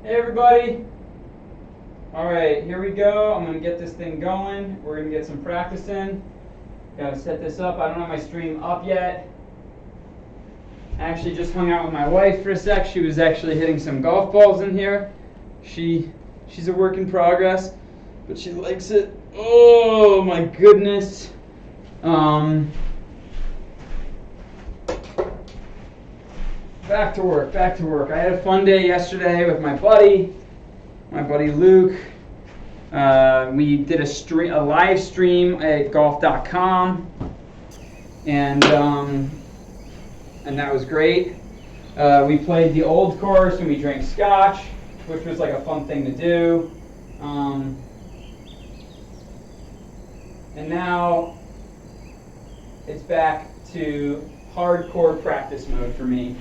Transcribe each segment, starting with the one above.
Hey everybody. Alright, here we go. I'm going to get this thing going. We're going to get some practice in. Gotta set this up. I don't have my stream up yet. I actually just hung out with my wife for a sec. She was actually hitting some golf balls in here. She's a work in progress, but she likes it. Oh my goodness. Back to work. I had a fun day yesterday with my buddy Luke. We did a live stream at golf.com, and that was great. We played the old course and we drank scotch, which was like a fun thing to do. And now it's back to hardcore practice mode for me.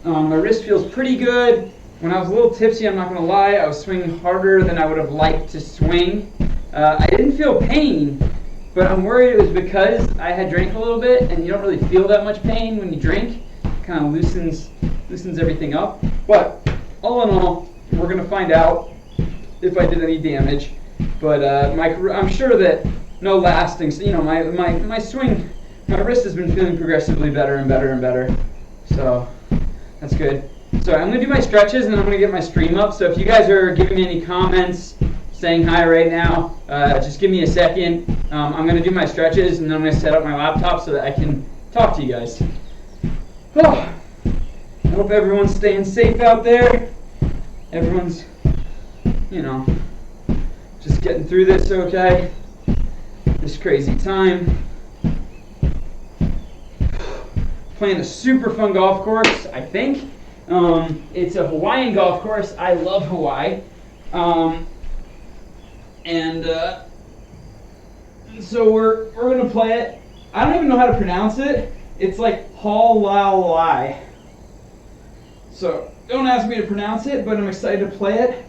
My wrist feels pretty good. When I was a little tipsy, I'm not going to lie, I was swinging harder than I would have liked to swing. I didn't feel pain, but I'm worried it was because I had drank a little bit, and you don't really feel that much pain when you drink. It kind of loosens everything up. But all in all, we're going to find out if I did any damage. But I'm sure that no lasting. My swing, my wrist has been feeling progressively better and better and better. So that's good. So I'm going to do my stretches and I'm going to get my stream up. So if you guys are giving me any comments, saying hi right now, just give me a second. I'm going to do my stretches and then I'm going to set up my laptop so that I can talk to you guys. Oh, I hope everyone's staying safe out there. Everyone's, just getting through this okay. This crazy time. Playing a super fun golf course, I think. It's a Hawaiian golf course. I love Hawaii. So we're going to play it. I don't even know how to pronounce it. It's like Haulalai. So don't ask me to pronounce it, but I'm excited to play it.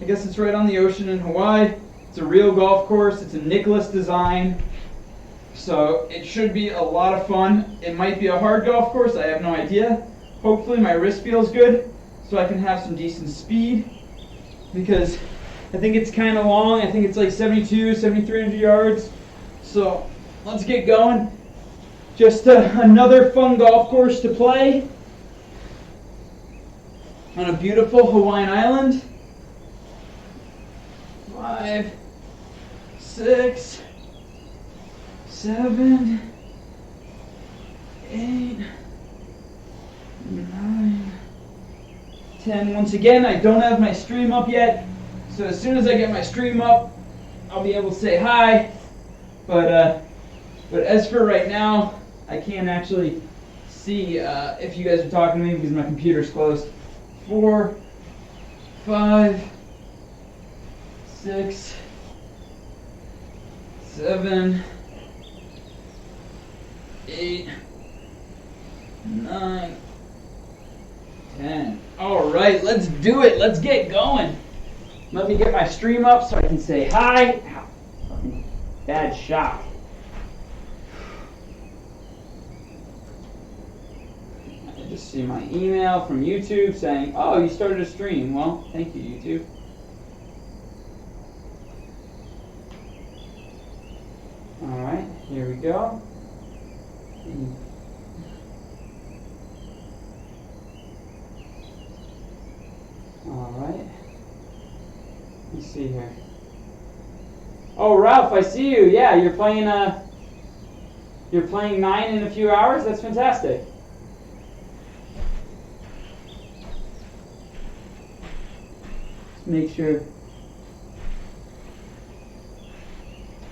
I guess it's right on the ocean in Hawaii. It's a real golf course. It's a Nickalaus design. So it should be a lot of fun. It might be a hard golf course. I have no idea. Hopefully my wrist feels good so I can have some decent speed, because I think it's kind of long. I think it's like 7,300 yards. So let's get going. Just another fun golf course to play on a beautiful Hawaiian island. 5, 6, 7, 8, 9, 10. Once again, I don't have my stream up yet, so as soon as I get my stream up, I'll be able to say hi. But as for right now, I can't actually see if you guys are talking to me because my computer's closed. 4, 5, 6, 7, 8, 9, 10. All right, let's do it. Let's get going. Let me get my stream up so I can say hi. Ow, fucking bad shot. I just see my email from YouTube saying, "Oh, you started a stream." Well, thank you, YouTube. All right, here we go. All right. Let's see here. Oh, Ralph, I see you. Yeah, you're playing 9 in a few hours. That's fantastic. Let's make sure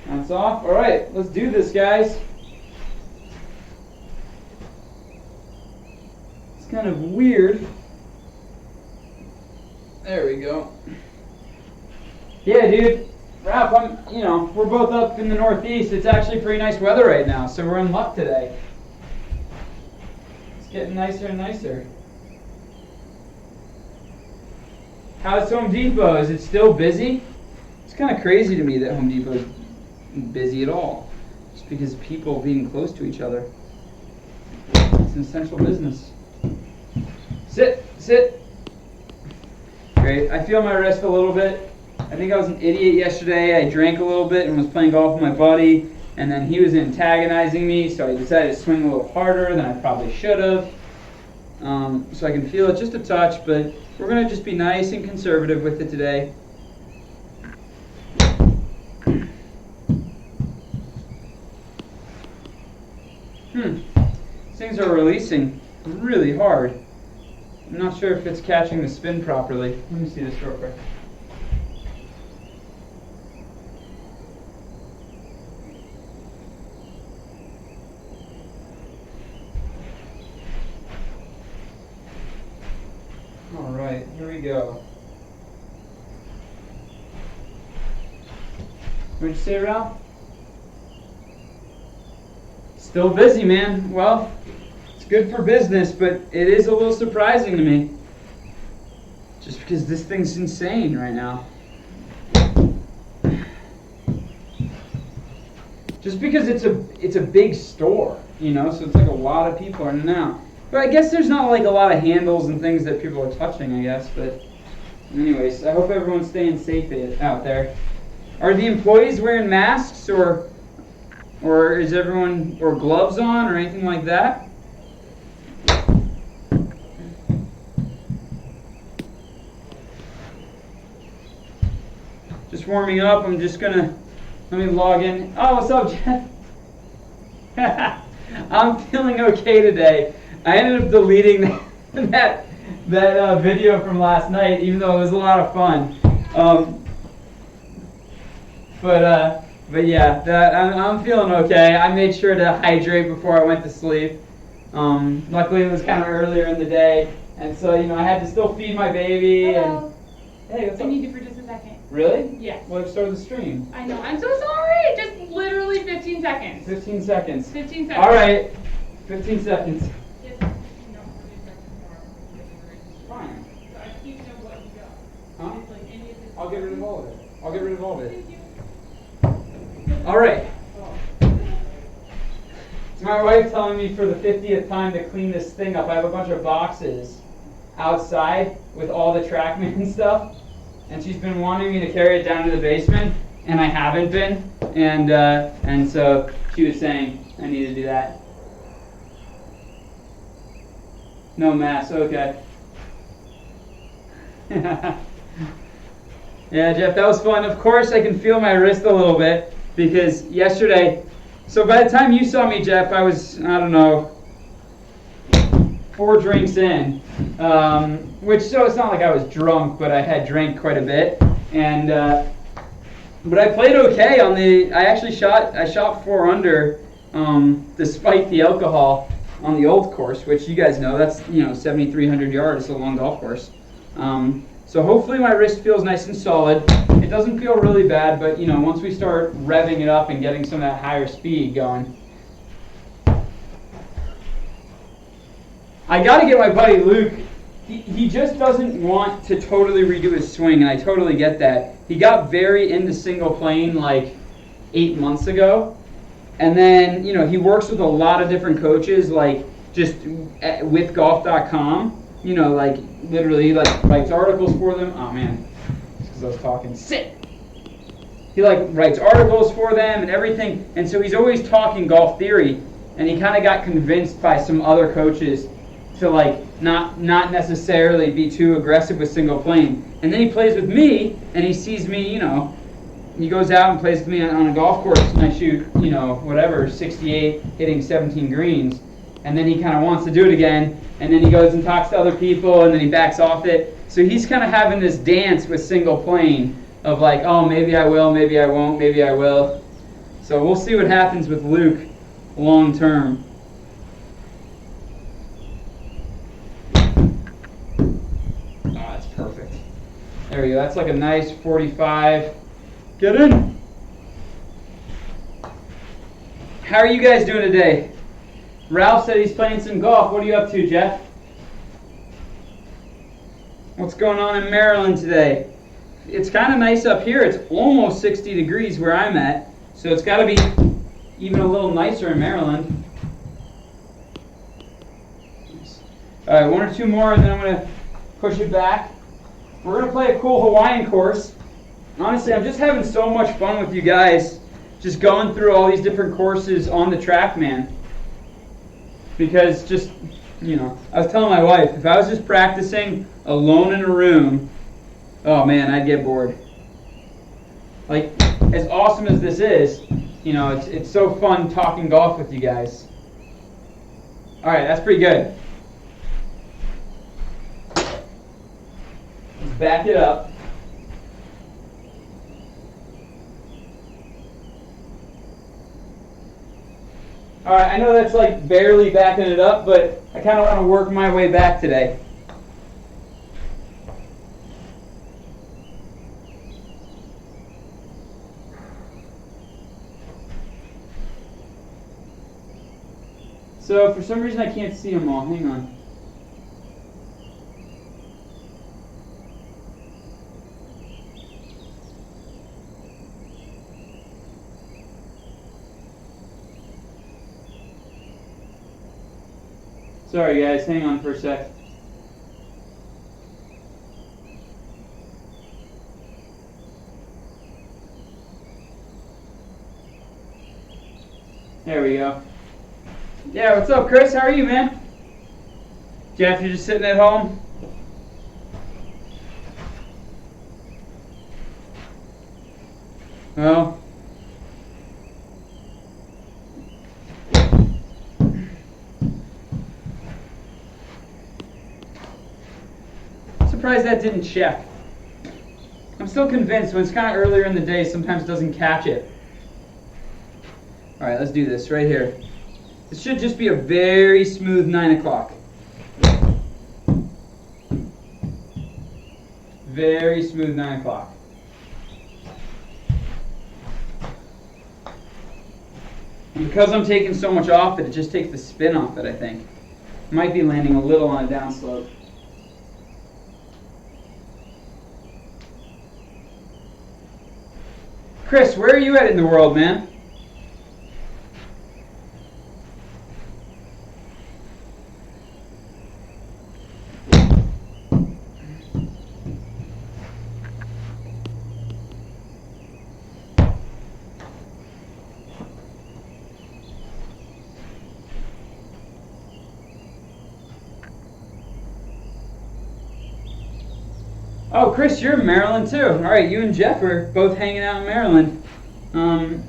that's off. All right, let's do this, guys. It's kind of weird. There we go. Yeah, dude. Ralph, we're both up in the Northeast. It's actually pretty nice weather right now, so we're in luck today. It's getting nicer and nicer. How's Home Depot? Is it still busy? It's kind of crazy to me that Home Depot is busy at all, just because of people being close to each other. It's an essential business. Sit. Great. I feel my wrist a little bit. I think I was an idiot yesterday. I drank a little bit and was playing golf with my buddy, and then he was antagonizing me, so I decided to swing a little harder than I probably should have. So I can feel it just a touch, but we're going to just be nice and conservative with it today. These things are releasing really hard. I'm not sure if it's catching the spin properly. Let me see this real quick. All right, here we go. What'd you say, Ralph? Still busy, man. Well, it's good for business, but it is a little surprising to me. Just because this thing's insane right now. Just because it's a big store, you know, so it's like a lot of people are in and out. But I guess there's not like a lot of handles and things that people are touching, I guess. But anyways, I hope everyone's staying safe out there. Are the employees wearing masks or is everyone, or gloves on or anything like that? Just warming up. I'm just gonna, let me log in. Oh, what's up, Jeff? I'm feeling okay today. I ended up deleting that video from last night, even though it was a lot of fun. But yeah, I'm feeling okay. I made sure to hydrate before I went to sleep. Luckily, it was kind of earlier in the day, and so I had to still feed my baby. Hello. And hey, what's up? I need you for just a second. Really? Yes. Well, I've started the stream. I know. I'm so sorry. Just literally 15 seconds. 15 seconds. 15 seconds. All right. 15 seconds. Yes. Fine. So I keep know what you got. Huh? It's like any of this. I'll get rid of all of it. I'll get rid of all of it. Thank you. All right. It's my wife telling me for the 50th time to clean this thing up. I have a bunch of boxes outside with all the Trackman stuff, and she's been wanting me to carry it down to the basement, and I haven't been, and so she was saying I need to do that. No mass, okay. Yeah, Jeff, that was fun. Of course, I can feel my wrist a little bit because yesterday, so by the time you saw me, Jeff, I was, I don't know, 4 drinks in, which, so it's not like I was drunk, but I had drank quite a bit, and, but I played okay on I shot 4 under, despite the alcohol on the old course, which you guys know, that's, 7,300 yards, it's a long golf course. So hopefully my wrist feels nice and solid. It doesn't feel really bad, but once we start revving it up and getting some of that higher speed going. I got to get my buddy Luke. He just doesn't want to totally redo his swing, and I totally get that. He got very into single plane like 8 months ago, and then he works with a lot of different coaches, like just with golf.com. Like literally he writes articles for them. Oh man, because I was talking. Sit. He writes articles for them and everything, and so he's always talking golf theory. And he kind of got convinced by some other coaches to not necessarily be too aggressive with single plane. And then he plays with me, and he sees me. He goes out and plays with me on a golf course, and I shoot 68, hitting 17 greens. And then he kind of wants to do it again, and then he goes and talks to other people, and then he backs off it. So he's kind of having this dance with single plane of oh, maybe I will, maybe I won't, maybe I will. So we'll see what happens with Luke long term. Oh, that's perfect. There we go. That's a nice 45. Get in. How are you guys doing today? Ralph said he's playing some golf. What are you up to, Jeff? What's going on in Maryland today? It's kind of nice up here. It's almost 60 degrees where I'm at. So it's got to be even a little nicer in Maryland. All right, 1 or 2 more, and then I'm going to push it back. we're going to play a cool Hawaiian course. Honestly, I'm just having so much fun with you guys, just going through all these different courses on the Trackman. Because just, you know, I was telling my wife, if I was just practicing alone in a room, oh man, I'd get bored. Like, as awesome as this is, you know, it's so fun talking golf with you guys. All right, that's pretty good. Let's back it up. All right, I know that's like barely backing it up, but I kind of want to work my way back today. So for some reason I can't see them all. Hang on. Sorry guys, hang on for a sec. There we go. Yeah, what's up, Chris? How are you, man? Jeff, you're just sitting at home? Well, I'm surprised that didn't check. I'm still convinced when it's kind of earlier in the day, sometimes it doesn't catch it. All right, let's do this right here. This should just be a very smooth 9 o'clock. Very smooth 9 o'clock. And because I'm taking so much off it, it just takes the spin off it, I think. Might be landing a little on a downslope. Chris, where are you at in the world, man? Oh, Chris, you're in Maryland too. All right, you and Jeff are both hanging out in Maryland. Oh,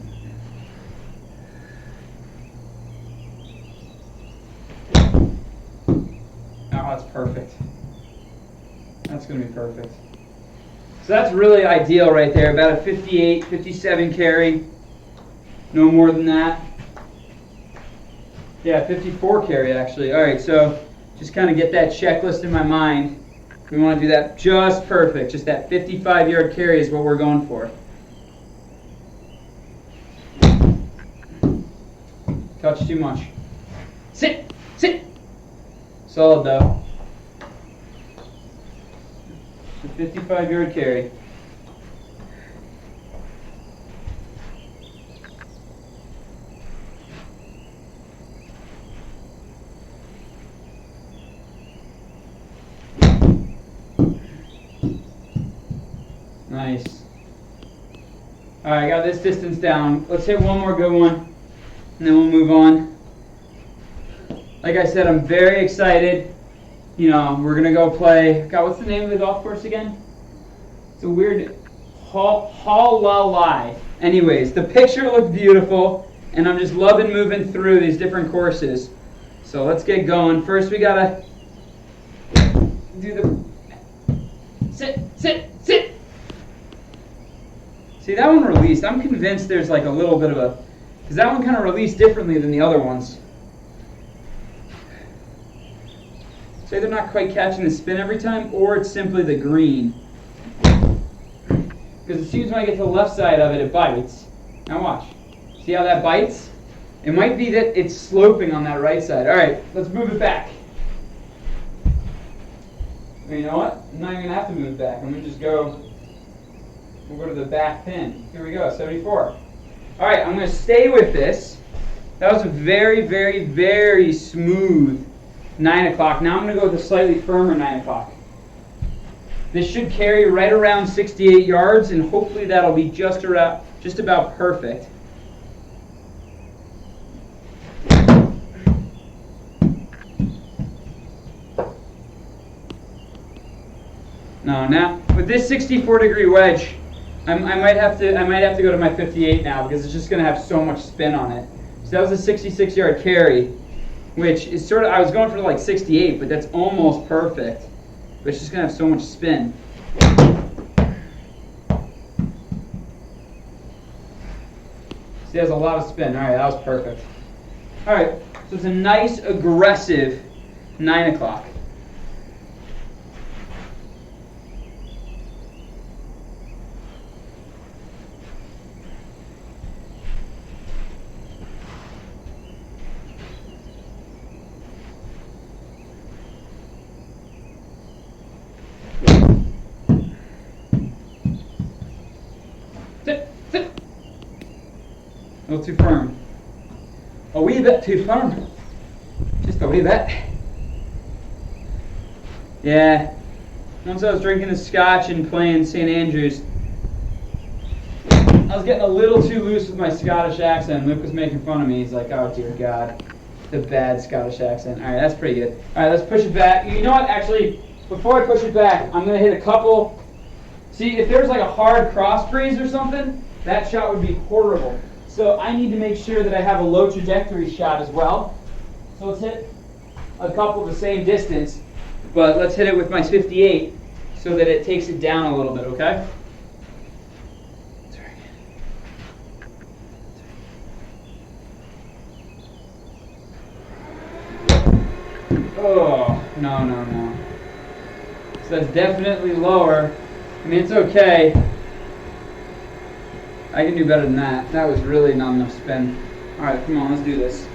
that's perfect. That's going to be perfect. So that's really ideal right there. About a 58, 57 carry. No more than that. Yeah, 54 carry actually. All right, so just kind of get that checklist in my mind. We want to do that just perfect. Just that 55-yard carry is what we're going for. Touch too much. Sit! Sit! Solid though. So 55-yard carry. Nice. All right, I got this distance down. Let's hit one more good one, and then we'll move on. Like I said, I'm very excited. You know, we're going to go play. God, what's the name of the golf course again? It's a weird... Haulalai. Anyways, the picture looked beautiful, and I'm just loving moving through these different courses. So let's get going. First, we got to do the... Sit, sit, sit! See, that one released. I'm convinced there's like a little bit of a... Because that one kind of released differently than the other ones. Say they're not quite catching the spin every time, or it's simply the green. Because as soon as I get to the left side of it, it bites. Now watch. See how that bites? It might be that it's sloping on that right side. All right, let's move it back. Well, you know what? I'm not even going to have to move it back. I'm going to just go... We'll go to the back pin. Here we go, 74. All right, I'm going to stay with this. That was a very, very, very smooth 9 o'clock. Now I'm going to go with a slightly firmer 9 o'clock. This should carry right around 68 yards, and hopefully that'll be just about perfect. No, now with this 64-degree wedge, I might have to go to my 58 now because it's just going to have so much spin on it. So that was a 66-yard carry, which is sort of, I was going for like 68, but that's almost perfect. But it's just going to have so much spin. See, it has a lot of spin. All right, that was perfect. All right, so it's a nice, aggressive 9 o'clock. A little too firm. A wee bit too firm. Just a wee bit. Yeah. Once I was drinking the scotch and playing St. Andrews, I was getting a little too loose with my Scottish accent. Luke was making fun of me. He's like, oh dear God, the bad Scottish accent. All right, that's pretty good. All right, let's push it back. You know what? Actually, before I push it back, I'm going to hit a couple. See, if there's like a hard cross breeze or something, that shot would be horrible. So I need to make sure that I have a low trajectory shot as well. So let's hit a couple the same distance, but let's hit it with my 58 so that it takes it down a little bit, okay? Oh, no. So that's definitely lower. I mean, it's okay. I can do better than that. That was really not enough spin. All right, come on, let's do this.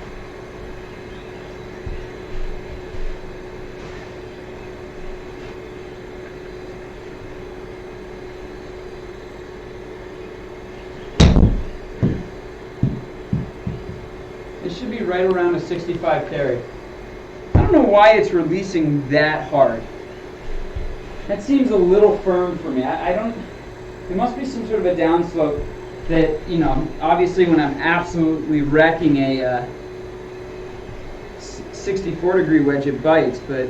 It should be right around a 65 carry. I don't know why it's releasing that hard. That seems a little firm for me. I don't. There must be some sort of a downslope that, you know, obviously when I'm absolutely wrecking a 64-degree wedge, it bites, but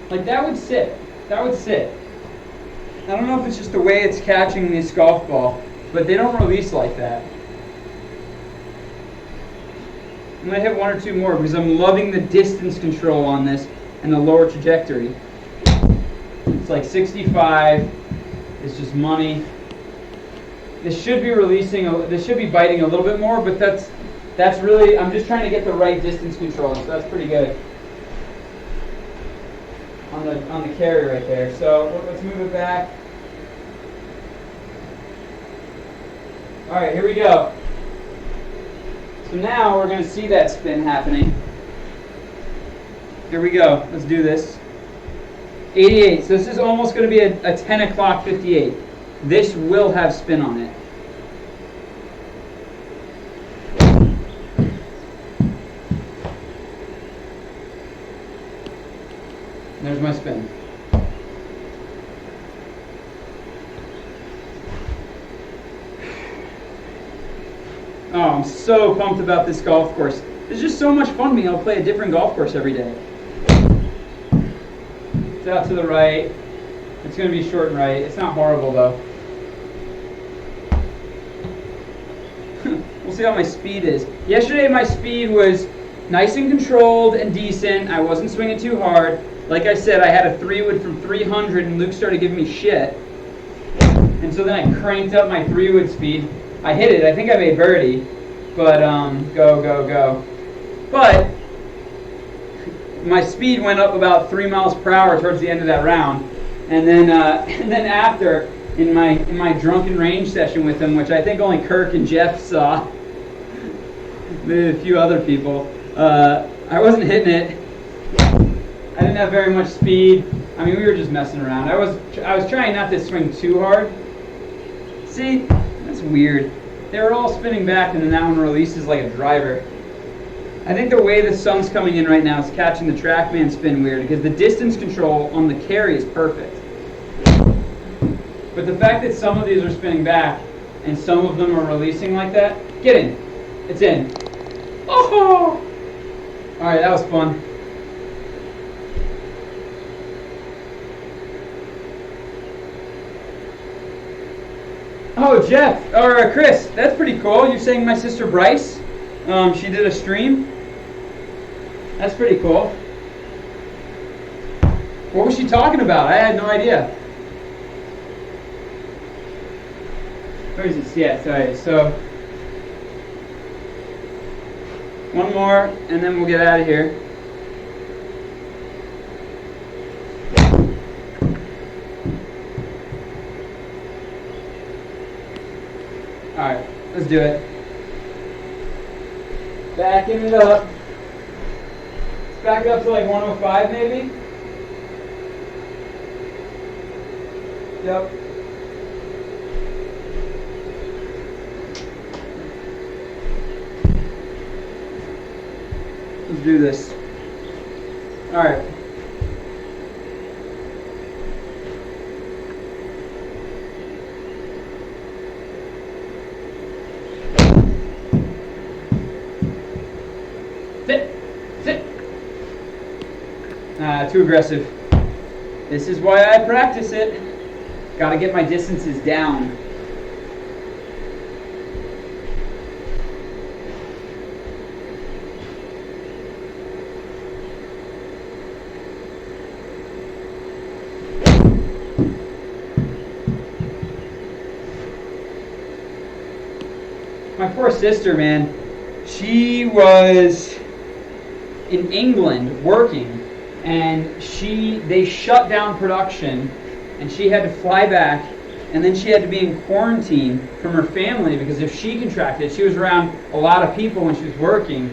like that would sit. That would sit. I don't know if it's just the way it's catching this golf ball, but they don't release like that. I'm going to hit one or two more because I'm loving the distance control on this and the lower trajectory. It's like 65. It's just money. This should be this should be biting a little bit more, but that's really, I'm just trying to get the right distance control, so that's pretty good on the carry right there. So let's move it back. All right, here we go. So now we're going to see that spin happening. Here we go. Let's do this. 88. So this is almost going to be a 10 o'clock 58. This will have spin on it. There's my spin. Oh, I'm so pumped about this golf course. It's just so much fun being able to play a different golf course every day. It's out to the right. It's going to be short and right. It's not horrible though. We'll see how my speed is. Yesterday my speed was nice and controlled and decent. I wasn't swinging too hard. Like I said, I had a 3-wood from 300 and Luke started giving me shit. And so then I cranked up my 3-wood speed. I hit it. I think I made birdie. But go. But my speed went up about 3 miles per hour towards the end of that round. And then after, in my drunken range session with him, which I think only Kirk and Jeff saw, maybe a few other people, I wasn't hitting it. I didn't have very much speed. I mean, we were just messing around. I was trying not to swing too hard. See, that's weird. They were all spinning back, and then that one releases like a driver. I think the way the sun's coming in right now is catching the Trackman spin weird because the distance control on the carry is perfect. But the fact that some of these are spinning back and some of them are releasing like that, get in. It's in. Oh! All right, that was fun. Oh, Jeff, or Chris, that's pretty cool. You're saying my sister Bryce, she did a stream. That's pretty cool. What was she talking about? I had no idea. Where is this? Yeah, sorry. So, one more, and then we'll get out of here. Alright, let's do it. Backing it up. Let's back up to like 105 maybe. Yep. Let's do this. Alright. Sit. Sit. Too aggressive. This is why I practice it. Gotta get my distances down. My poor sister, man, she was in England working, and they shut down production, and she had to fly back, and then she had to be in quarantine from her family because if she contracted, she was around a lot of people when she was working,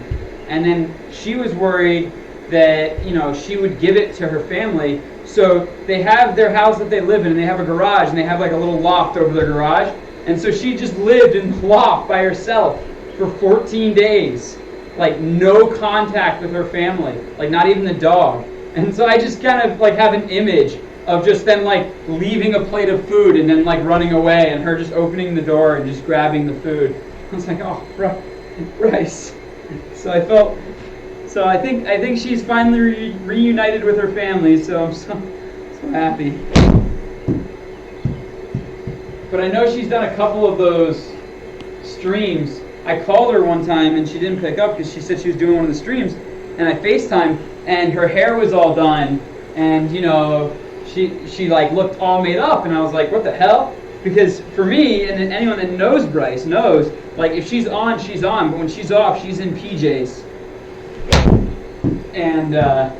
and then she was worried that, you know, she would give it to her family. So they have their house that they live in, and they have a garage, and they have like a little loft over their garage. And so she just lived in the loft by herself for 14 days. Like no contact with her family. Like not even the dog. And so I just kind of like have an image of just them like leaving a plate of food and then like running away and her just opening the door and just grabbing the food. I was like, oh, Bryce. So I think she's finally reunited with her family, so I'm so happy. But I know she's done a couple of those streams. I called her one time and she didn't pick up because she said she was doing one of the streams. And I FaceTimed and her hair was all done. And, you know, she like looked all made up. And I was like, what the hell? Because for me, and anyone that knows Bryce knows, like if she's on, she's on. But when she's off, she's in PJs. And I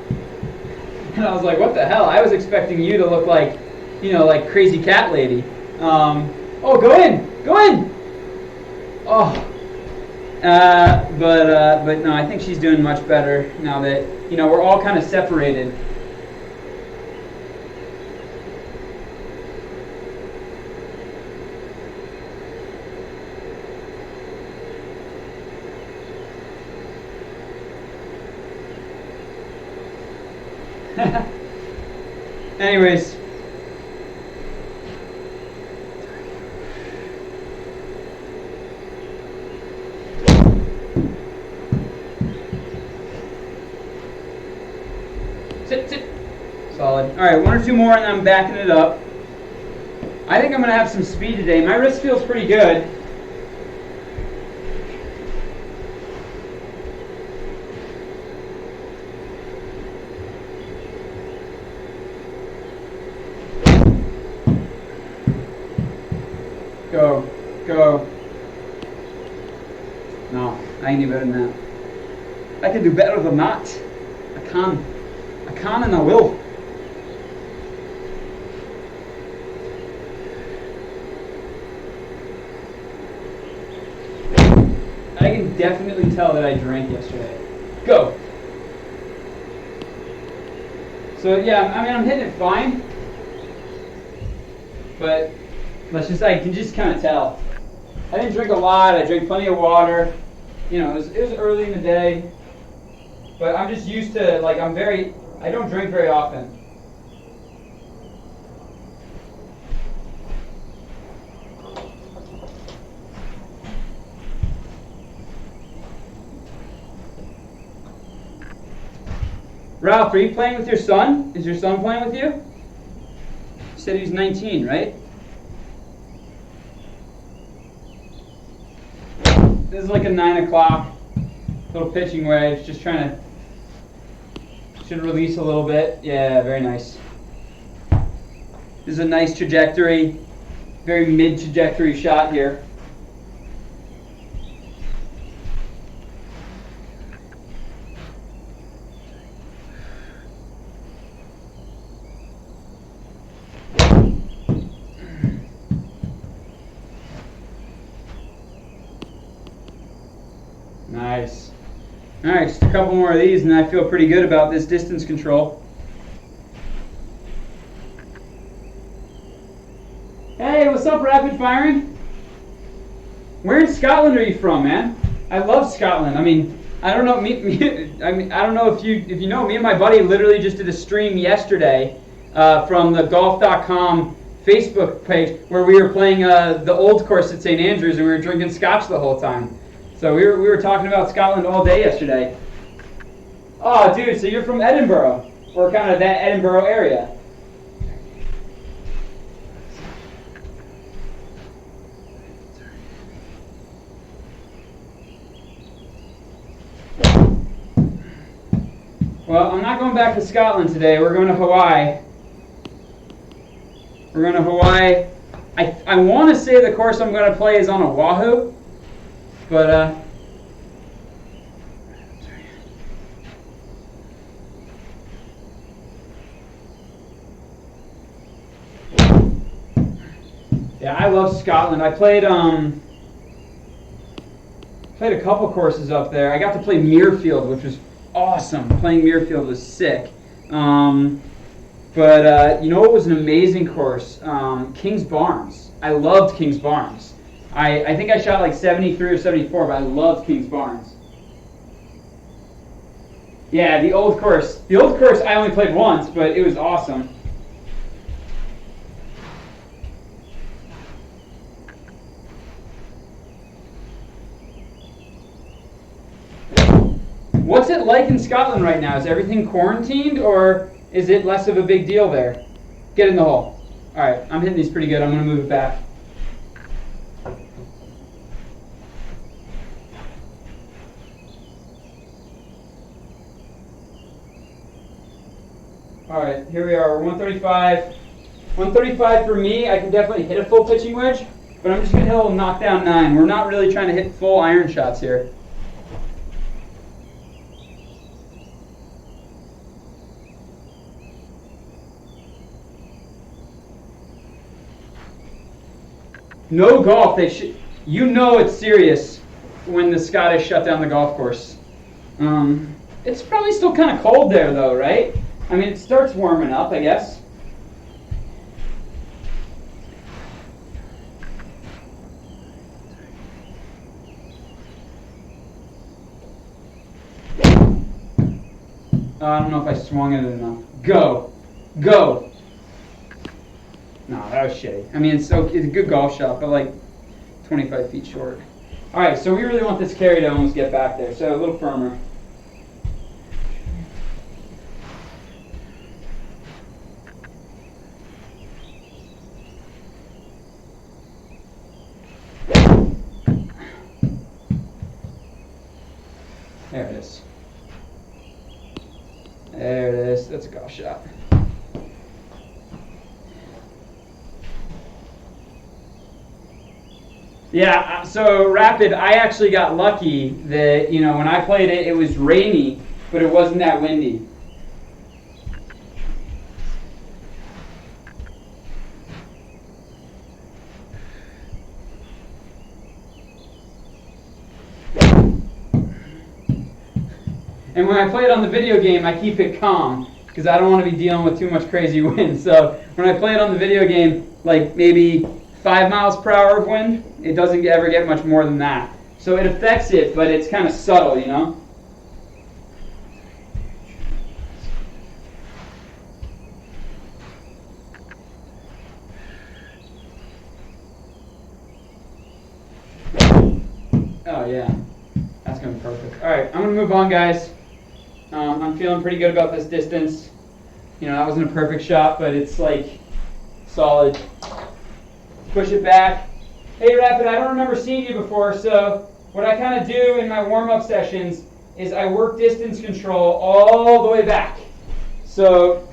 was like, what the hell? I was expecting you to look like, you know, like crazy cat lady. Oh, go in! Oh, but no, I think she's doing much better now that, you know, we're all kind of separated. Anyways. Sit. Solid. All right, one or two more and I'm backing it up. I think I'm going to have some speed today. My wrist feels pretty good. Go. No, I ain't any better than that. I can do better than that. I can and I will. I can definitely tell that I drank yesterday. Go. So yeah, I mean I'm hitting it fine, but I can just kind of tell. I didn't drink a lot. I drank plenty of water. You know, it was early in the day. but I'm just used to, like, I don't drink very often. Ralph, are you playing with your son? Is your son playing with you? You said he's 19, right? This is like a 9 o'clock little pitching wedge, just trying to, should release a little bit. Yeah, very nice. This is a nice trajectory, very mid trajectory shot here. Nice. All right, just a couple more of these, and I feel pretty good about this distance control. Hey, what's up, rapid firing? Where in Scotland are you from, man? I love Scotland. I mean, I don't know. I don't know if you know. Me and my buddy literally just did a stream yesterday from the golf.com Facebook page where we were playing the old course at St. Andrews, and we were drinking scotch the whole time. So we were talking about Scotland all day yesterday. Oh, dude, so you're from Edinburgh, or kind of that Edinburgh area. Well, I'm not going back to Scotland today. We're going to Hawaii. We're going to Hawaii. I want to say the course I'm going to play is on Oahu. But, yeah, I love Scotland. I played a couple courses up there. I got to play Muirfield, which was awesome. Playing Muirfield was sick. But you know what was an amazing course? Kings Barnes. I loved Kings Barnes. I think I shot like 73 or 74, but I loved Kings Barnes. Yeah, the old course. The old course I only played once, but it was awesome. What's it like in Scotland right now? Is everything quarantined, or is it less of a big deal there? Get in the hole. All right, I'm hitting these pretty good. I'm going to move it back. All right, here we are. We're 135. 135 for me. I can definitely hit a full pitching wedge, but I'm just going to hit a little knockdown 9. We're not really trying to hit full iron shots here. No golf. You know it's serious when the Scottish shut down the golf course. It's probably still kind of cold there, though, right? I mean, it starts warming up, I guess. I don't know if I swung it enough. Go. Go. No, that was shitty. I mean, it's a good golf shot, but like 25 feet short. All right, so we really want this carry to almost get back there, so a little firmer. There it is. There it is. That's a golf shot. Yeah, so Rapid, I actually got lucky that, when I played it, it was rainy, but it wasn't that windy. And when I play it on the video game, I keep it calm because I don't want to be dealing with too much crazy wind. So when I play it on the video game, like maybe 5 miles per hour of wind, it doesn't ever get much more than that. So it affects it, but it's kind of subtle, Oh, yeah. That's going to be perfect. All right, I'm going to move on, guys. I'm feeling pretty good about this distance. You know, that wasn't a perfect shot, but it's like solid. Push it back. Hey, Rapid, I don't remember seeing you before, so what I kind of do in my warm-up sessions is I work distance control all the way back. So,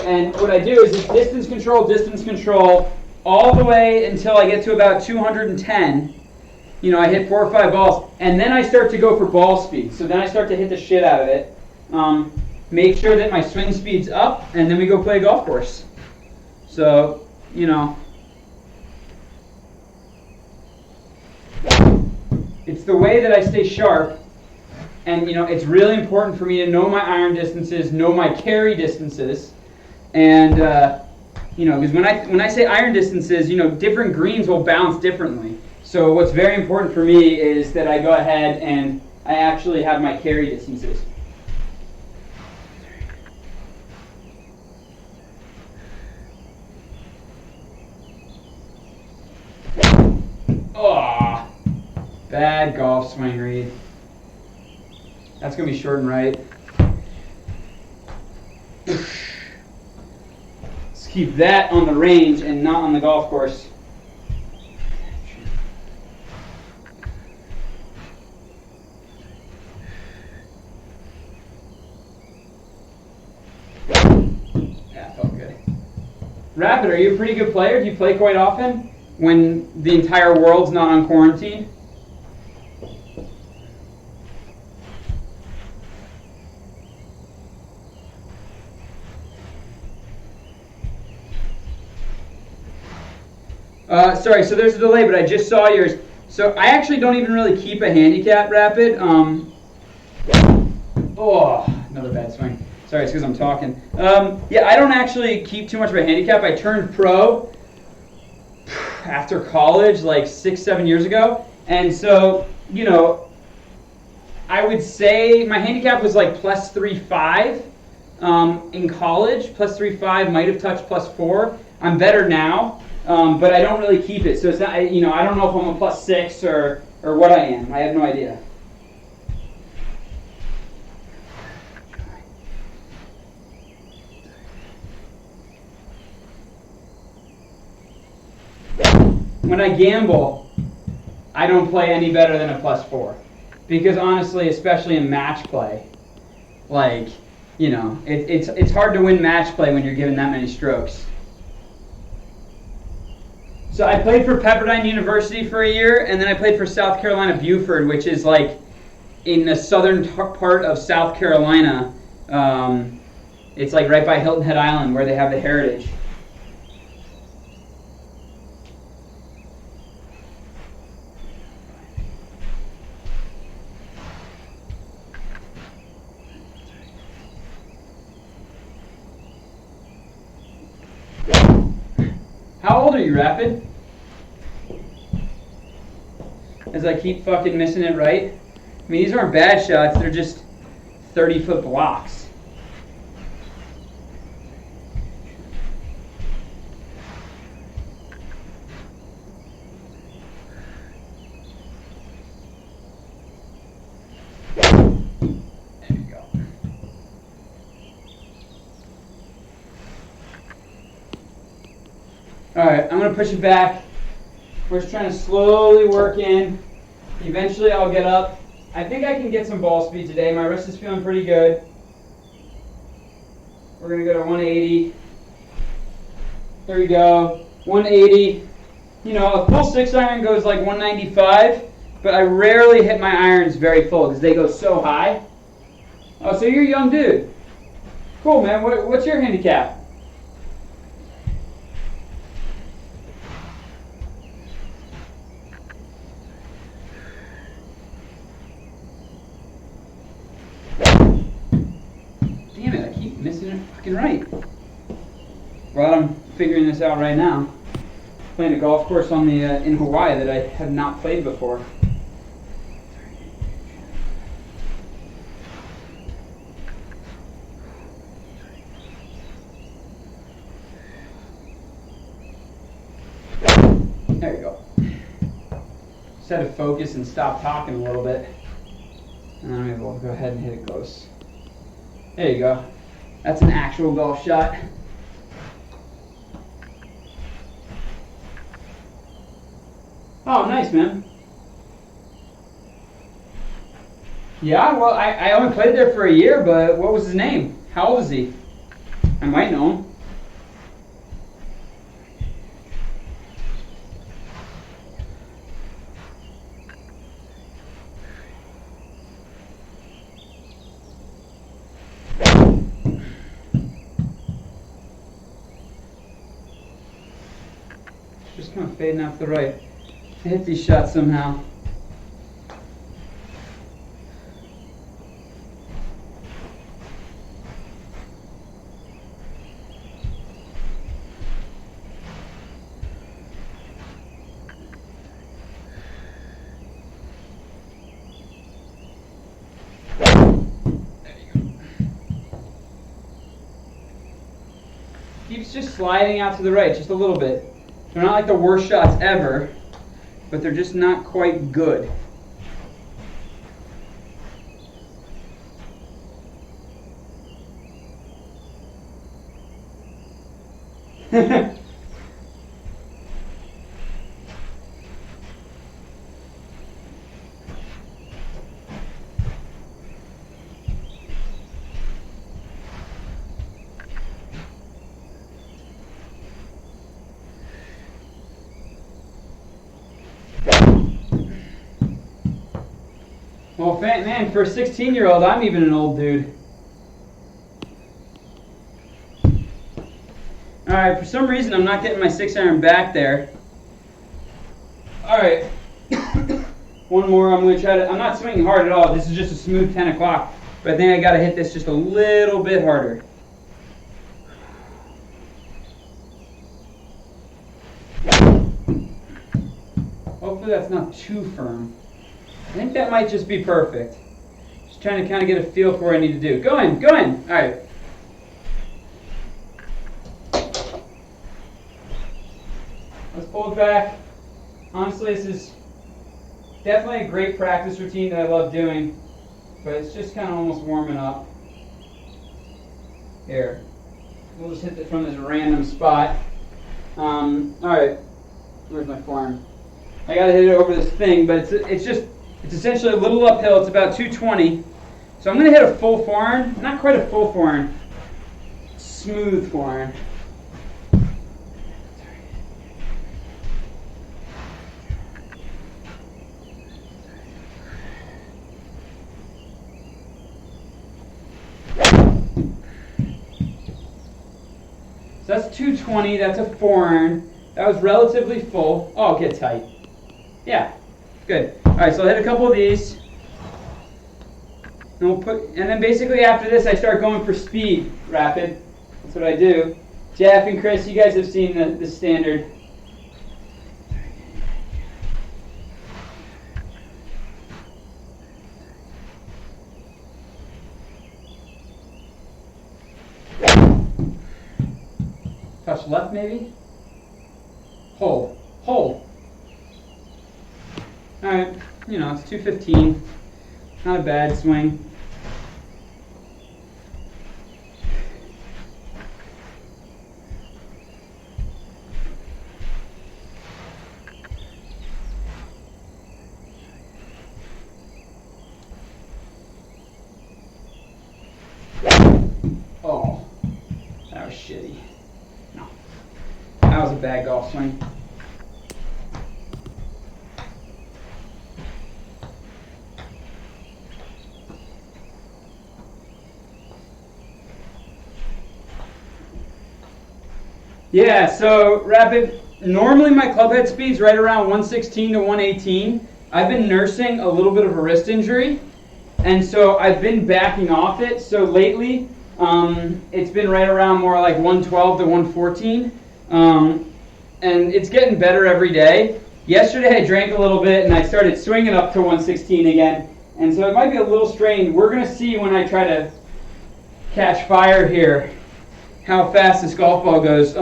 and what I do is it's distance control all the way until I get to about 210. You know, I hit 4 or 5 balls, and then I start to go for ball speed. So then I start to hit the shit out of it. Make sure that my swing speed's up, and then we go play a golf course. So, you know, it's the way that I stay sharp, and, you know, it's really important for me to know my iron distances, know my carry distances, and, you know, because when I say iron distances, you know, different greens will bounce differently. So what's very important for me is that I go ahead and I actually have my carry distances. Oh, bad golf swing, Reed. That's going to be short and right. Let's keep that on the range and not on the golf course. Yeah, felt good. Rapid, are you a pretty good player? Do you play quite often when the entire world's not on quarantine? Sorry, so there's a delay, but I just saw yours. So I actually don't even really keep a handicap, Rapid. Oh, another bad swing. Sorry, it's because I'm talking. Yeah, I don't actually keep too much of a handicap. I turned pro after college, like 6-7 years ago. And so, you know, I would say my handicap was like plus 3.5 in college. Plus 3.5, might have touched plus 4. I'm better now. But I don't really keep it, so it's not. You know, I don't know if I'm a plus 6 or what I am. I have no idea. When I gamble, I don't play any better than a plus 4, because honestly, especially in match play, like, you know, it's hard to win match play when you're given that many strokes. So I played for Pepperdine University for a year, and then I played for South Carolina Buford, which is like in the southern part of South Carolina. It's like right by Hilton Head Island, where they have the Heritage. How old are you, Rapid? As I keep fucking missing it right. I mean, these aren't bad shots. They're just 30-foot blocks. There you go. All right, I'm going to push it back. We're just trying to slowly work in. Eventually I'll get up. I think I can get some ball speed today. My wrist is feeling pretty good. We're going to go to 180. There we go. 180. You know, a full 6-iron goes like 195, but I rarely hit my irons very full because they go so high. Oh, so you're a young dude. Cool, man. What's your handicap? Damn it, I keep missing it fucking right. Well, I'm figuring this out right now. Playing a golf course on the in Hawaii that I have not played before. There you go. Just had to focus and stop talking a little bit. And then I'm able to go ahead and hit it close. There you go. That's an actual golf shot. Oh, nice, man. Yeah, well, I only played there for a year, but what was his name? How old is he? I might know him. Just kind of fading out to the right. To hit these shots somehow. Keeps just sliding out to the right, just a little bit. They're not like the worst shots ever, but they're just not quite good. Well, man, for a 16-year-old, I'm even an old dude. Alright, for some reason, I'm not getting my 6-iron back there. Alright. One more, I'm going to try to... I'm not swinging hard at all. This is just a smooth 10 o'clock. But I think I got to hit this just a little bit harder. Hopefully that's not too firm. I think that might just be perfect. Just trying to kind of get a feel for what I need to do. Go in, go in. All right. Let's pull it back. Honestly, this is definitely a great practice routine that I love doing, but it's just kind of almost warming up. Here. We'll just hit it from this random spot. All right. Where's my form? I got to hit it over this thing, but it's essentially a little uphill. It's about 220. So I'm going to hit a full forehand. Not quite a full forehand. Smooth forehand. So that's 220. That's a forehand. That was relatively full. Oh, get tight. Yeah, good. All right, so I'll hit a couple of these. And then basically after this, I start going for speed, rapid. That's what I do. Jeff and Chris, you guys have seen the standard. Touch left, maybe. Hold, hold. All right, you know, it's 215. Not a bad swing. Oh, that was shitty. No, that was a bad golf swing. Yeah, so rapid. Normally my club head speed's right around 116 to 118. I've been nursing a little bit of a wrist injury, and so I've been backing off it. So lately, it's been right around more like 112 to 114, and it's getting better every day. Yesterday I drank a little bit and I started swinging up to 116 again, and so it might be a little strained. We're going to see when I try to catch fire here how fast this golf ball goes.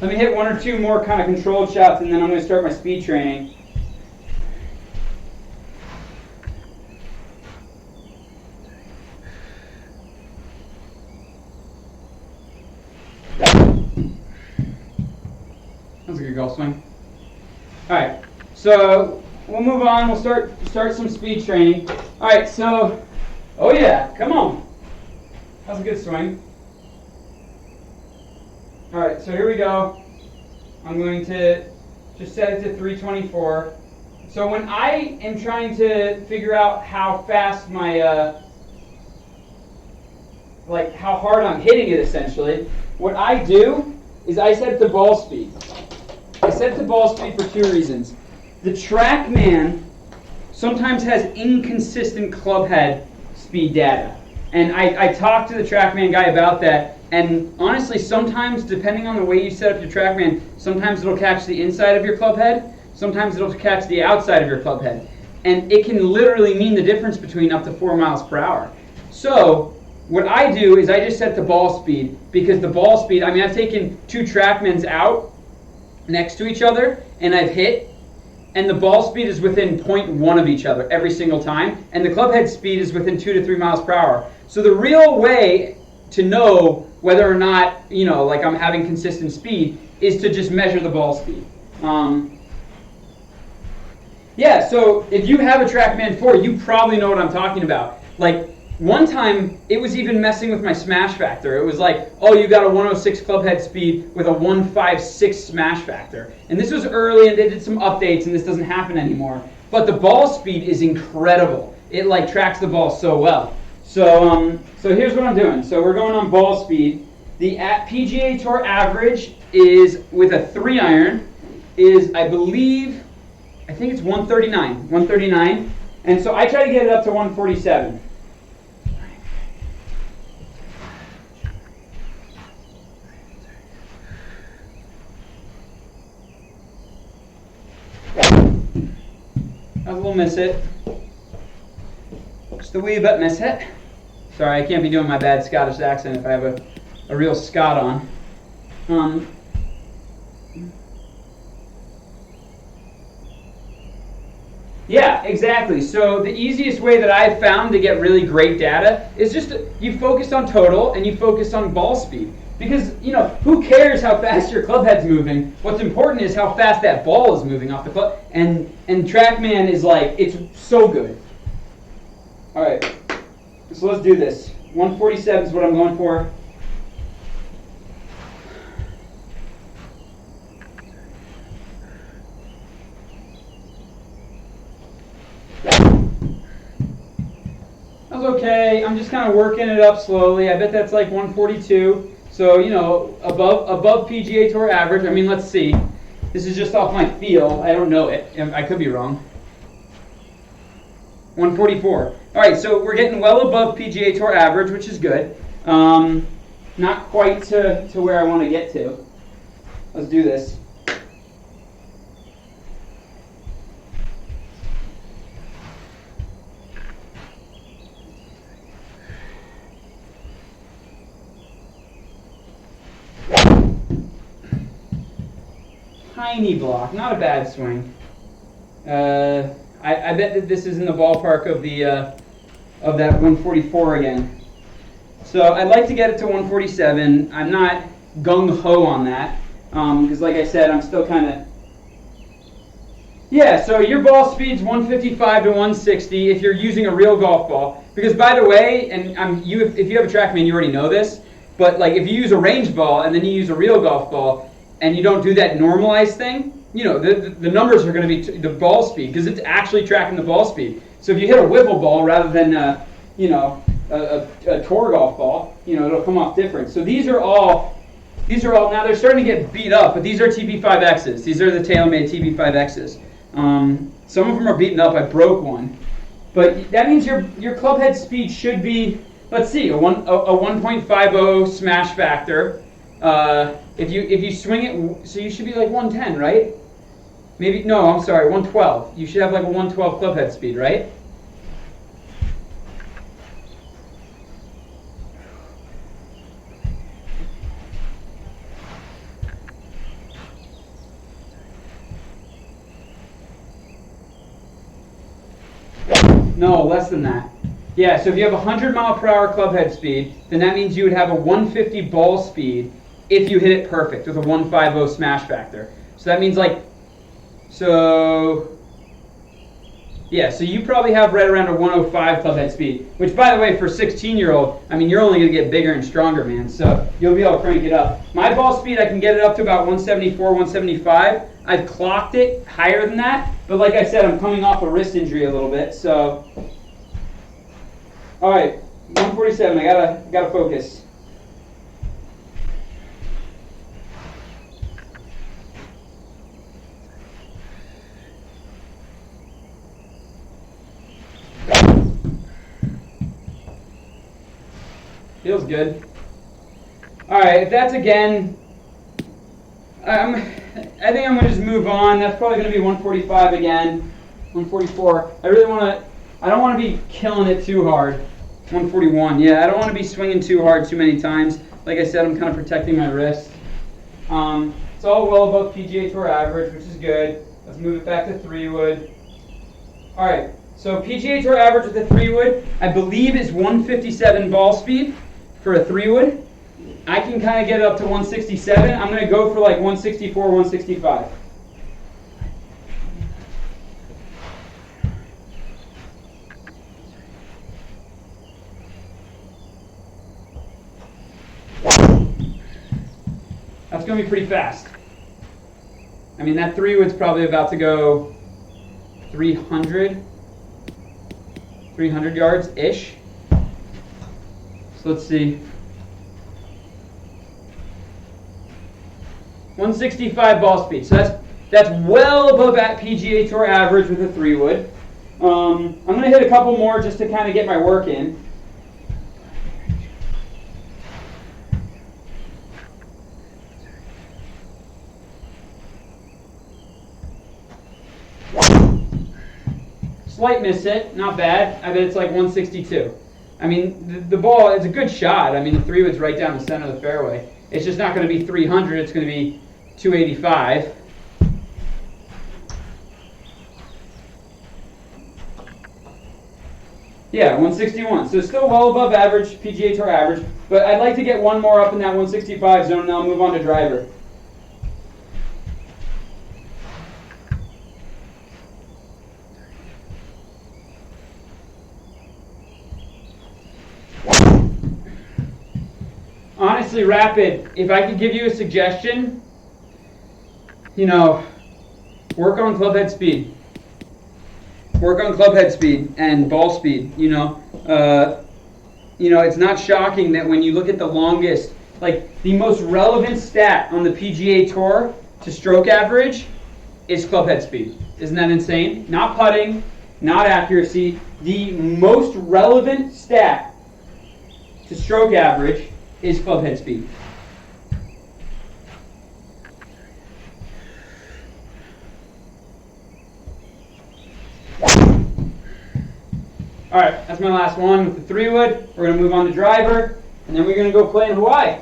Let me hit one or two more kind of controlled shots, and then I'm going to start my speed training. was a good golf swing. All right, so we'll move on. We'll start some speed training. All right, so, oh yeah, come on. That was a good swing. All right, so here we go. I'm going to just set it to 324. So when I am trying to figure out how fast my, like how hard I'm hitting it essentially, what I do is I set the ball speed. I set the ball speed for two reasons. The Trackman sometimes has inconsistent club head speed data. And I talked to the Trackman guy about that, and honestly, sometimes, depending on the way you set up your Trackman, sometimes it'll catch the inside of your club head, sometimes it'll catch the outside of your club head. And it can literally mean the difference between up to 4 miles per hour. So, what I do is I just set the ball speed, because the ball speed, I mean, I've taken two Trackmans out next to each other, and I've hit, and the ball speed is within 0.1 of each other every single time, and the club head speed is within 2 to 3 miles per hour. So the real way to know whether or not, you know, like I'm having consistent speed is to just measure the ball speed. Yeah, so if you have a Trackman 4, you probably know what I'm talking about. Like, one time, it was even messing with my smash factor. It was like, oh, you got a 106 club head speed with a 156 smash factor. And this was early, and they did some updates, and this doesn't happen anymore. But the ball speed is incredible. It like tracks the ball so well. So here's what I'm doing. So we're going on ball speed. The PGA Tour average is, with a 3-iron, is, I think it's 139. And so I try to get it up to 147. That was a little miss hit. Just a wee bit miss hit. Sorry, I can't be doing my bad Scottish accent if I have a real Scot on. Yeah, exactly. So the easiest way that I've found to get really great data is just you focus on total and you focus on ball speed. Because, you know, who cares how fast your club head's moving? What's important is how fast that ball is moving off the club. And Trackman is like, it's so good. All right, so let's do this. 147 is what I'm going for. That was okay. I'm just kind of working it up slowly. I bet that's like 142. So, you know, above PGA Tour average. I mean, let's see. This is just off my feel. I don't know it. I could be wrong. 144. All right, so we're getting well above PGA Tour average, which is good. Not quite to where I want to get to. Let's do this. Tiny block, not a bad swing. I bet that this is in the ballpark of the of that 144 again. So I'd like to get it to 147. I'm not gung-ho on that because, like I said, I'm still kind of. Yeah. So your ball speed's 155 to 160 if you're using a real golf ball. Because by the way, and if you have a Trackman, you already know this. But like if you use a range ball and then you use a real golf ball and you don't do that normalized thing, you know, the numbers are going to be the ball speed because it's actually tracking the ball speed. So if you hit a wiffle ball rather than, you know, a tour golf ball, you know, it'll come off different. So these are all, now they're starting to get beat up, but these are TB5Xs. These are the TaylorMade TB5Xs. Some of them are beaten up. I broke one. But that means your club head speed should be, let's see, a 1.50 smash factor. If you swing it, so you should be like 110, right? Maybe, no, I'm sorry, 112. You should have like a 112 club head speed, right? No, less than that. Yeah, so if you have a 100-mile-per-hour club head speed, then that means you would have a 150 ball speed if you hit it perfect with a 150 smash factor. So that means like, so you probably have right around a 105 club head speed, which by the way, for a 16-year-old, I mean, you're only going to get bigger and stronger, man. So you'll be able to crank it up. My ball speed, I can get it up to about 174, 175. I've clocked it higher than that, but like I said, I'm coming off a wrist injury a little bit, so. All right, 147, I gotta focus. Feels good. All right, if that's again, I think I'm gonna just move on. That's probably gonna be 145 again, 144. I don't want to be killing it too hard. 141, yeah, I don't want to be swinging too hard too many times. Like I said, I'm kind of protecting my wrist. It's all well above PGA Tour average, which is good. Let's move it back to 3-wood. All right, so PGA Tour average with a 3-wood, I believe is 157 ball speed for a 3-wood. I can kind of get it up to 167. I'm going to go for like 164, 165. That's going to be pretty fast. I mean, that 3-wood's probably about to go 300 yards-ish. So let's see. 165 ball speed. So that's well above that PGA Tour average with a 3-wood. I'm going to hit a couple more just to kind of get my work in. Slight miss hit, not bad. I bet it's like 162. I mean, the ball is a good shot. I mean, the 3-wood's right down the center of the fairway. It's just not going to be 300. It's going to be 285. Yeah, 161. So it's still well above average, PGA Tour average. But I'd like to get one more up in that 165 zone, and then I'll move on to driver. Honestly, Rapid, if I could give you a suggestion, work on club head speed. Work on club head speed and ball speed, it's not shocking that when you look at the longest, like the most relevant stat on the PGA Tour to stroke average is club head speed. Isn't that insane? Not putting, not accuracy. The most relevant stat to stroke average is club head speed. All right, that's my last one with the 3-wood. We're going to move on to driver, and then we're going to go play in Hawaii.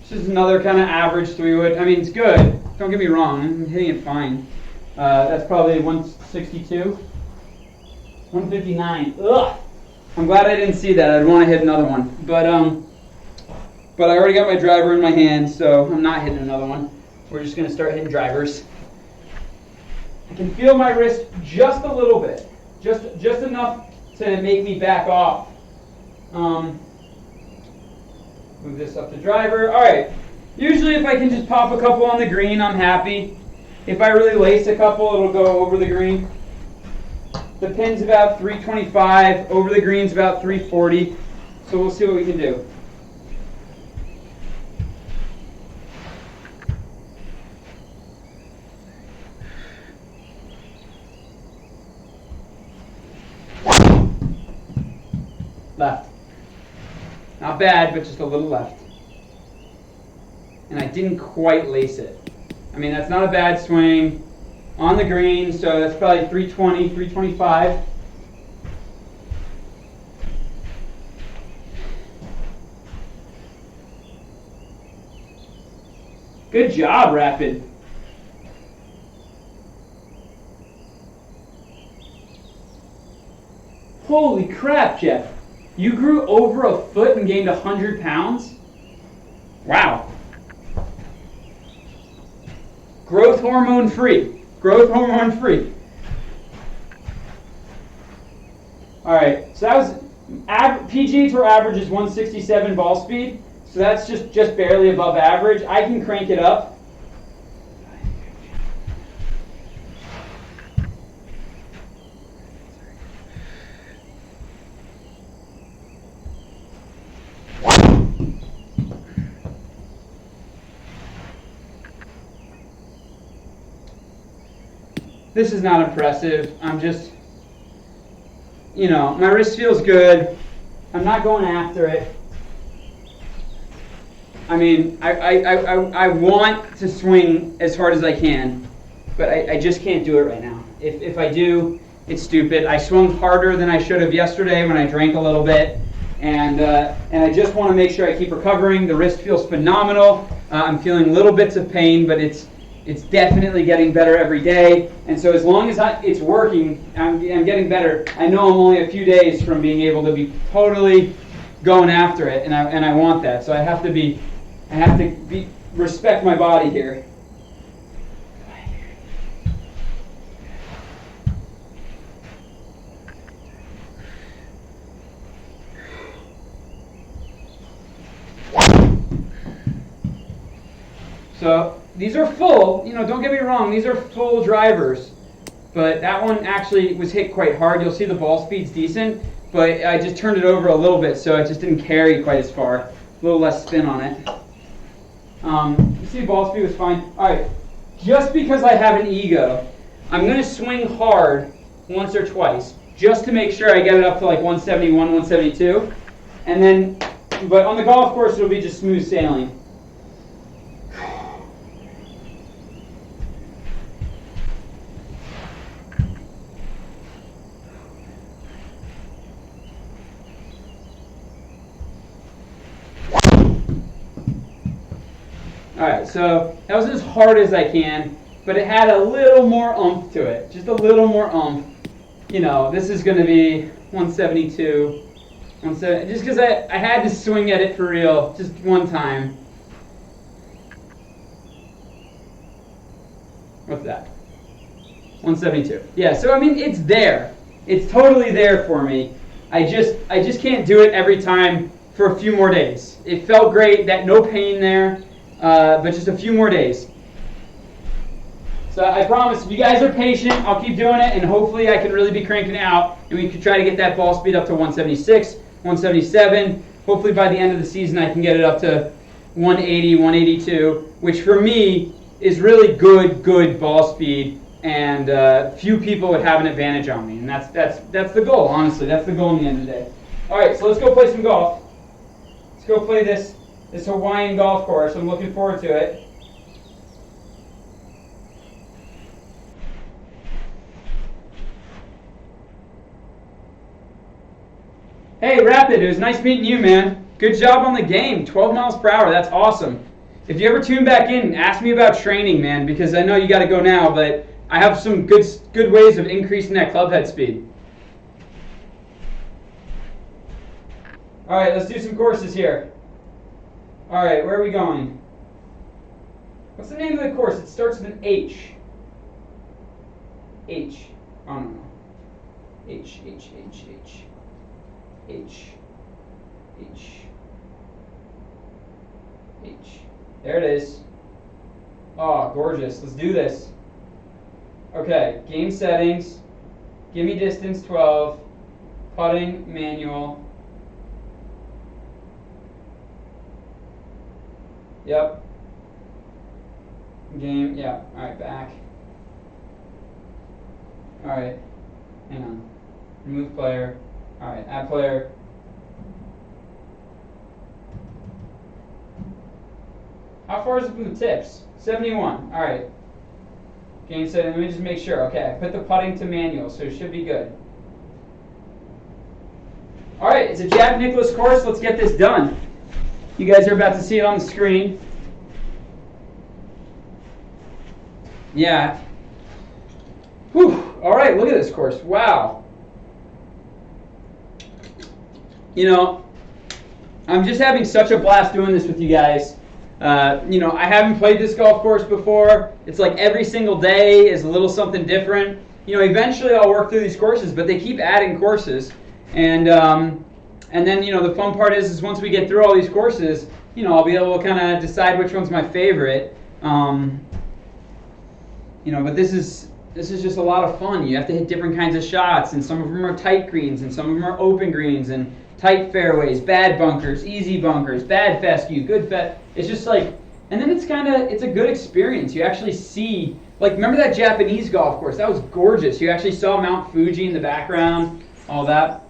This is another kind of average 3-wood. I mean, it's good. Don't get me wrong. I'm hitting it fine. That's probably 162. 159. Ugh. I'm glad I didn't see that. I'd want to hit another one. But I already got my driver in my hand, so I'm not hitting another one. We're just going to start hitting drivers. I can feel my wrist just a little bit. Just enough to make me back off. Move this up to driver. All right. Usually if I can just pop a couple on the green, I'm happy. If I really lace a couple, it'll go over the green. The pin's about 325, over the green's about 340, so we'll see what we can do. Left. Not bad, but just a little left. And I didn't quite lace it. I mean, that's not a bad swing. On the green, so that's probably 320, 325. Good job, Rapid. Holy crap, Jeff. You grew over a foot and gained 100 pounds? Wow. growth hormone free. Growth hormone free. All right, so that was PG Tour average is 167 ball speed, so that's just barely above average. I can crank it up. This is not impressive. I'm just, my wrist feels good. I'm not going after it. I mean, I want to swing as hard as I can, but I just can't do it right now. If I do, it's stupid. I swung harder than I should have yesterday when I drank a little bit, and I just want to make sure I keep recovering. The wrist feels phenomenal. I'm feeling little bits of pain, but it's definitely getting better every day. And so as long as it's working, I'm getting better. I know I'm only a few days from being able to be totally going after it, and I want that. So I have to respect my body here. So these are full, don't get me wrong, these are full drivers, but that one actually was hit quite hard. You'll see the ball speed's decent, but I just turned it over a little bit, so it just didn't carry quite as far. A little less spin on it. You see the ball speed was fine. All right, just because I have an ego, I'm going to swing hard once or twice, just to make sure I get it up to like 171, 172, and then, but on the golf course, it'll be just smooth sailing. Alright, so that was as hard as I can, but it had a little more oomph to it. Just a little more oomph. This is going to be 172. 170, just because I had to swing at it for real, just one time. What's that? 172. Yeah, so I mean, it's there. It's totally there for me. I just can't do it every time for a few more days. It felt great, that no pain there. But just a few more days. So I promise, if you guys are patient, I'll keep doing it, and hopefully I can really be cranking it out, and we can try to get that ball speed up to 176, 177. Hopefully by the end of the season I can get it up to 180, 182, which for me is really good ball speed, and few people would have an advantage on me, and that's the goal, honestly. That's the goal in the end of the day. All right, so let's go play some golf. Let's go play this Hawaiian golf course. I'm looking forward to it. Hey, Rapid, it was nice meeting you, man. Good job on the game. 12 miles per hour. That's awesome. If you ever tune back in, ask me about training, man, because I know you got to go now, but I have some good ways of increasing that club head speed. All right, let's do some courses here. All right, where are we going? What's the name of the course? It starts with an H. H. Oh, no. H. There it is. Oh, gorgeous. Let's do this. Okay, game settings. Give me distance 12. Putting, manual. Yep. Game, yeah. Alright, back. Alright. Hang on. Remove player. Alright, add player. How far is it from the tips? 71. Alright. Game setting. Let me just make sure. Okay, I put the putting to manual, so it should be good. Alright, it's a Jack Nickalaus course. Let's get this done. You guys are about to see it on the screen. Yeah. Whew. All right, look at this course. Wow. I'm just having such a blast doing this with you guys. You know, I haven't played this golf course before. It's like every single day is a little something different. You know, eventually I'll work through these courses, but they keep adding courses. And then, you know, the fun part is once we get through all these courses, you know, I'll be able to kind of decide which one's my favorite. You know, but this is just a lot of fun. You have to hit different kinds of shots, and some of them are tight greens, and some of them are open greens, and tight fairways, bad bunkers, easy bunkers, bad fescue, good fescue. It's just like, and then it's a good experience. You actually see, like, remember that Japanese golf course? That was gorgeous. You actually saw Mount Fuji in the background, all that.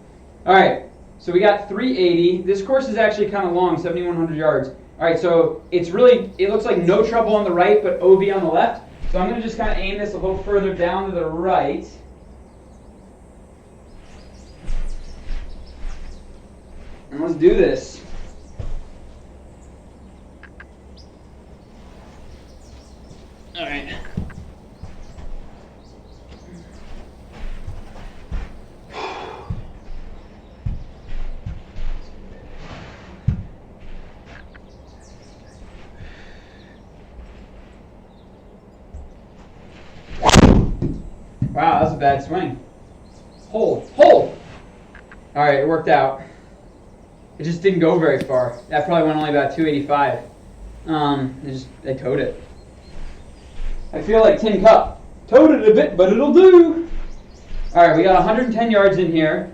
All right, so we got 380. This course is actually kind of long, 7,100 yards. All right, so it looks like no trouble on the right, but OB on the left. So I'm going to just kind of aim this a little further down to the right. And let's do this. All right. Wow, that was a bad swing. Hold. All right, it worked out. It just didn't go very far. That probably went only about 285. I towed it. I feel like Tin Cup. Towed it a bit, but it'll do. All right, we got 110 yards in here.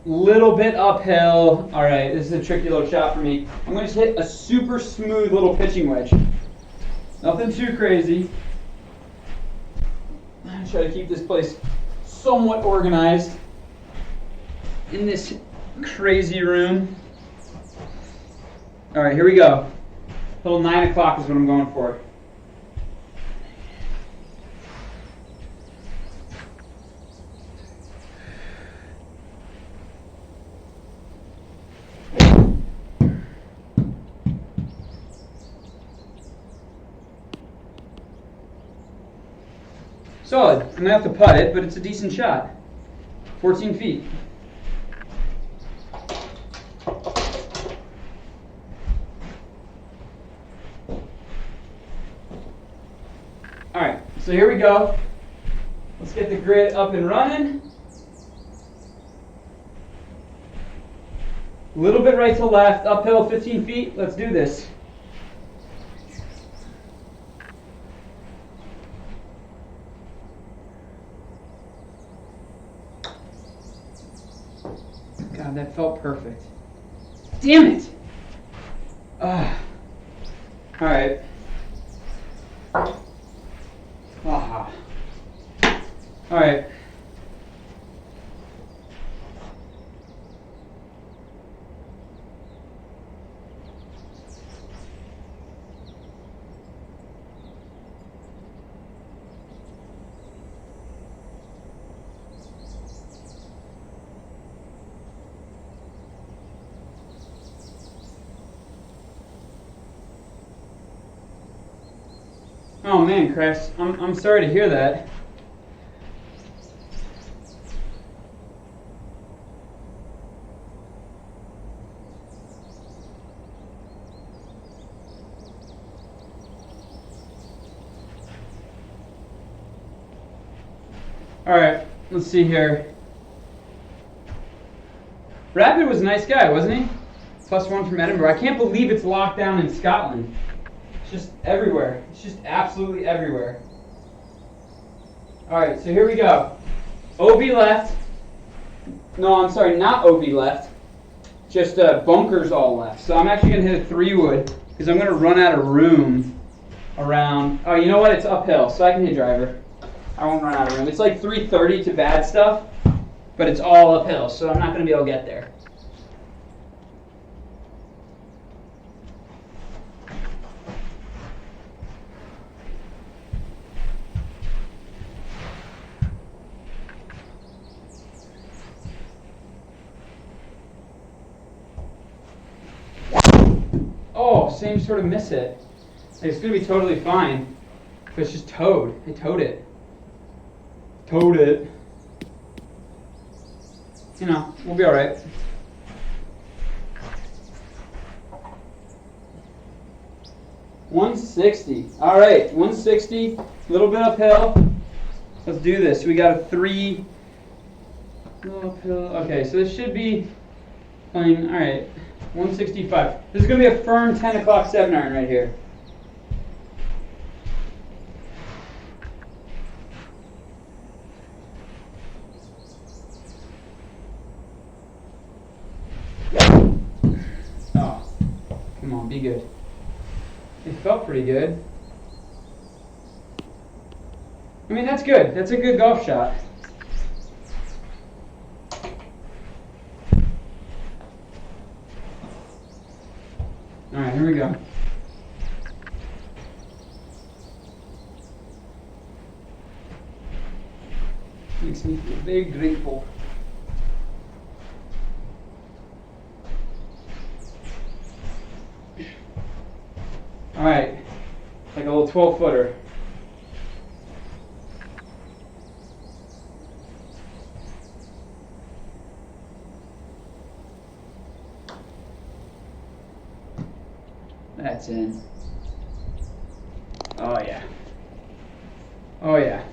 Little bit uphill. All right, this is a tricky little shot for me. I'm going to hit a super smooth little pitching wedge. Nothing too crazy. I try to keep this place somewhat organized in this crazy room. All right, here we go. Little 9 o'clock is what I'm going for. Solid. I'm going to have to putt it, but it's a decent shot. 14 feet. Alright, so here we go. Let's get the grid up and running. A little bit right to left, uphill 15 feet. Let's do this. God, that felt perfect. Damn it! Alright. Alright. Oh man, Chris, I'm sorry to hear that. All right, let's see here. Rapid was a nice guy, wasn't he? +1 from Edinburgh. I can't believe it's locked down in Scotland. It's just everywhere. It's just absolutely everywhere. All right, so here we go. OB left. No, I'm sorry, not OB left. Just bunkers all left. So I'm actually going to hit a 3-wood because I'm going to run out of room around. Oh, you know what? It's uphill, so I can hit driver. I won't run out of room. It's like 330 to bad stuff, but it's all uphill, so I'm not going to be able to get there. Oh, same sort of miss hit. It's going to be totally fine, but it's just towed. I towed it. Towed it. You know, we'll be all right. 160. All right, 160. A little bit uphill. Let's do this. We got a 3. Little uphill. Okay, so this should be playing. All right, 165. This is going to be a firm 10 o'clock 7-iron right here. Oh, come on, be good. It felt pretty good. I mean, that's good. That's a good golf shot. All right, here we go. Makes me feel very grateful. All right, like a little 12-footer. That's in. Oh yeah. Oh yeah.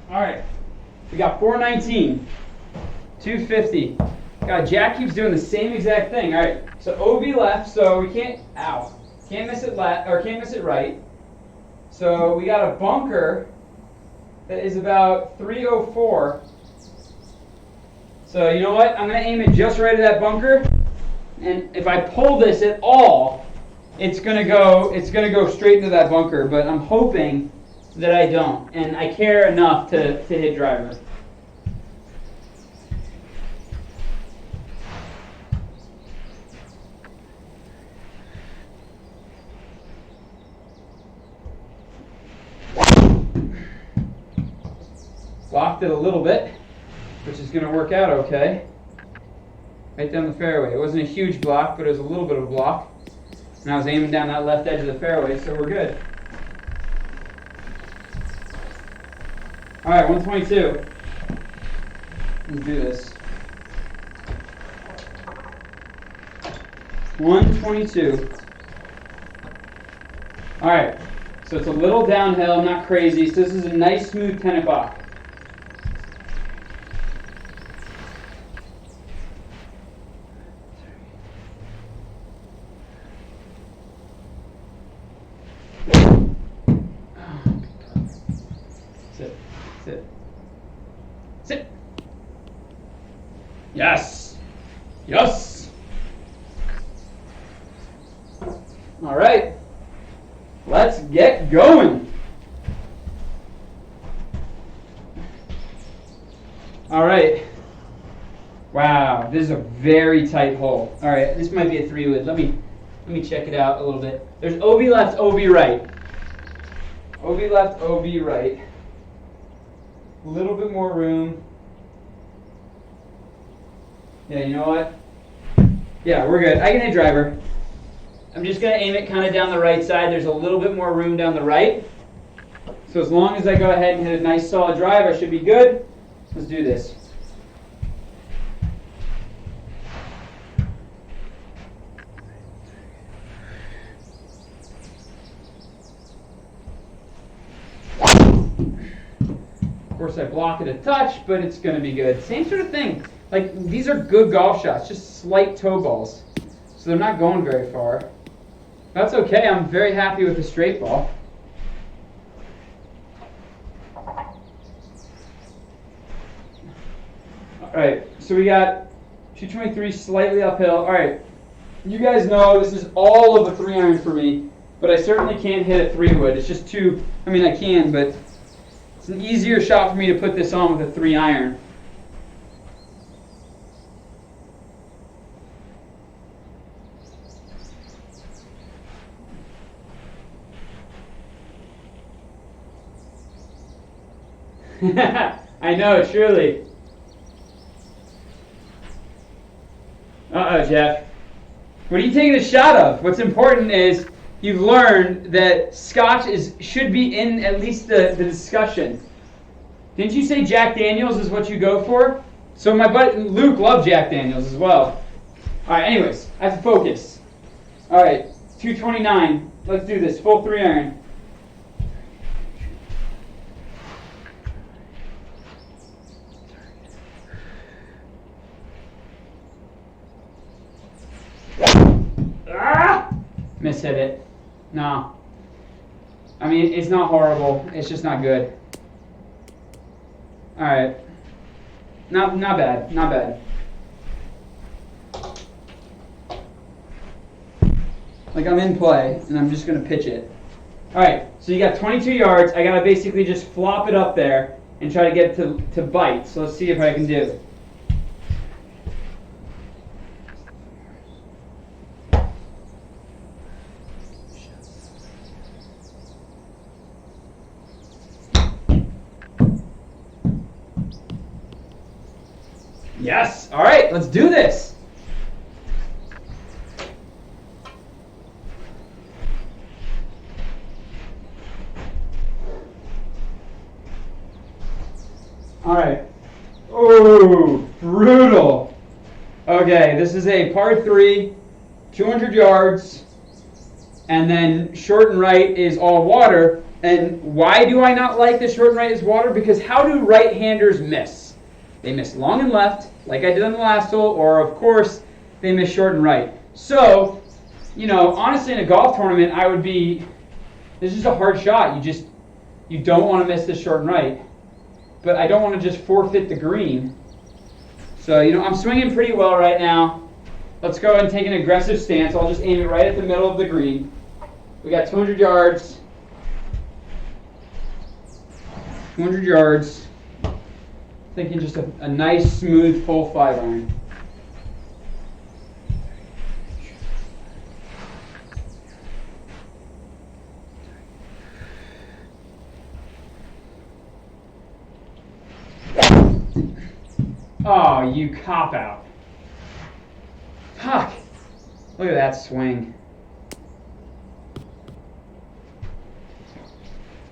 All right. We got 419, 250. God, Jack keeps doing the same exact thing. All right. So OB left, so we can't miss it left or can't miss it right. So we got a bunker that is about 304. So you know what? I'm going to aim it just right at that bunker. And if I pull this at all, it's going to go straight into that bunker. But I'm hoping that I don't. And I care enough to hit driver. Blocked it a little bit, which is going to work out okay. Right down the fairway. It wasn't a huge block, but it was a little bit of a block. And I was aiming down that left edge of the fairway, so we're good. All right, 122. Let's do this. 122. All right, so it's a little downhill, not crazy. So this is a nice, smooth 10 o'clock. Sit. Yes. Yes. All right. Let's get going. All right. Wow, this is a very tight hole. All right, this might be a 3-wood. Let me check it out a little bit. There's OB left, OB right. OB left, OB right. A little bit more room. Yeah, you know what? Yeah, we're good. I can hit driver. I'm just going to aim it kind of down the right side. There's a little bit more room down the right. So as long as I go ahead and hit a nice solid drive, I should be good. Let's do this. Of course, I block it a touch, but it's going to be good. Same sort of thing. Like, these are good golf shots, just slight toe balls. So they're not going very far. That's okay. I'm very happy with the straight ball. All right, so we got 223 slightly uphill. All right, you guys know this is all of a 3-iron for me, but I certainly can't hit a 3-wood. It's just too, I mean, I can, but it's an easier shot for me to put this on with a 3-iron. I know, truly. Uh-oh, Jeff. What are you taking a shot of? What's important is you've learned that scotch should be in at least the discussion. Didn't you say Jack Daniels is what you go for? So my buddy Luke loved Jack Daniels as well. All right, anyways, I have to focus. All right, 229. Let's do this. Full 3 iron. Ah! Miss hit it. No. I mean, it's not horrible. It's just not good. All right. Not bad. Not bad. Like I'm in play, and I'm just going to pitch it. All right. So you got 22 yards. I got to basically just flop it up there and try to get it to bite. So let's see if I can do it. Yes. All right. Let's do this. All right. Oh, brutal. Okay, this is a par 3, 200 yards, and then short and right is all water. And why do I not like the short and right is water? Because how do right-handers miss? They miss long and left, like I did on the last hole, or of course, they miss short and right. So, you know, honestly, in a golf tournament, this is a hard shot. You don't want to miss the short and right. But I don't want to just forfeit the green. So, you know, I'm swinging pretty well right now. Let's go ahead and take an aggressive stance. I'll just aim it right at the middle of the green. We got 200 yards. 200 yards. Thinking just a nice, smooth, full 5 iron. Oh, you cop out. Fuck. Look at that swing.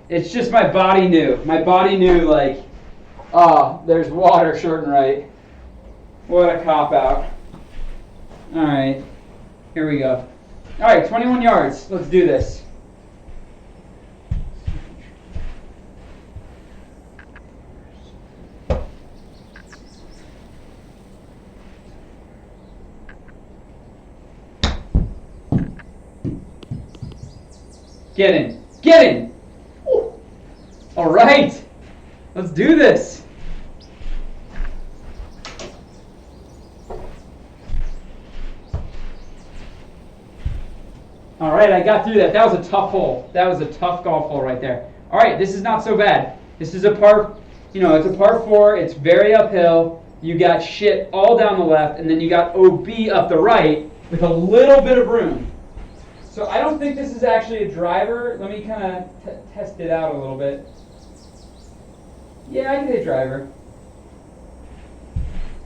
It's just my body knew. My body knew, like, oh, there's water short and right. What a cop out. All right. Here we go. All right, 21 yards. Let's do this. Get in. Get in. Ooh. All right. Let's do this. All right, I got through that. That was a tough hole. That was a tough golf hole right there. All right, this is not so bad. This is a par, it's a par 4. It's very uphill. You got shit all down the left, and then you got OB up the right with a little bit of room. So I don't think this is actually a driver. Let me kind of test it out a little bit. Yeah, I can hit driver.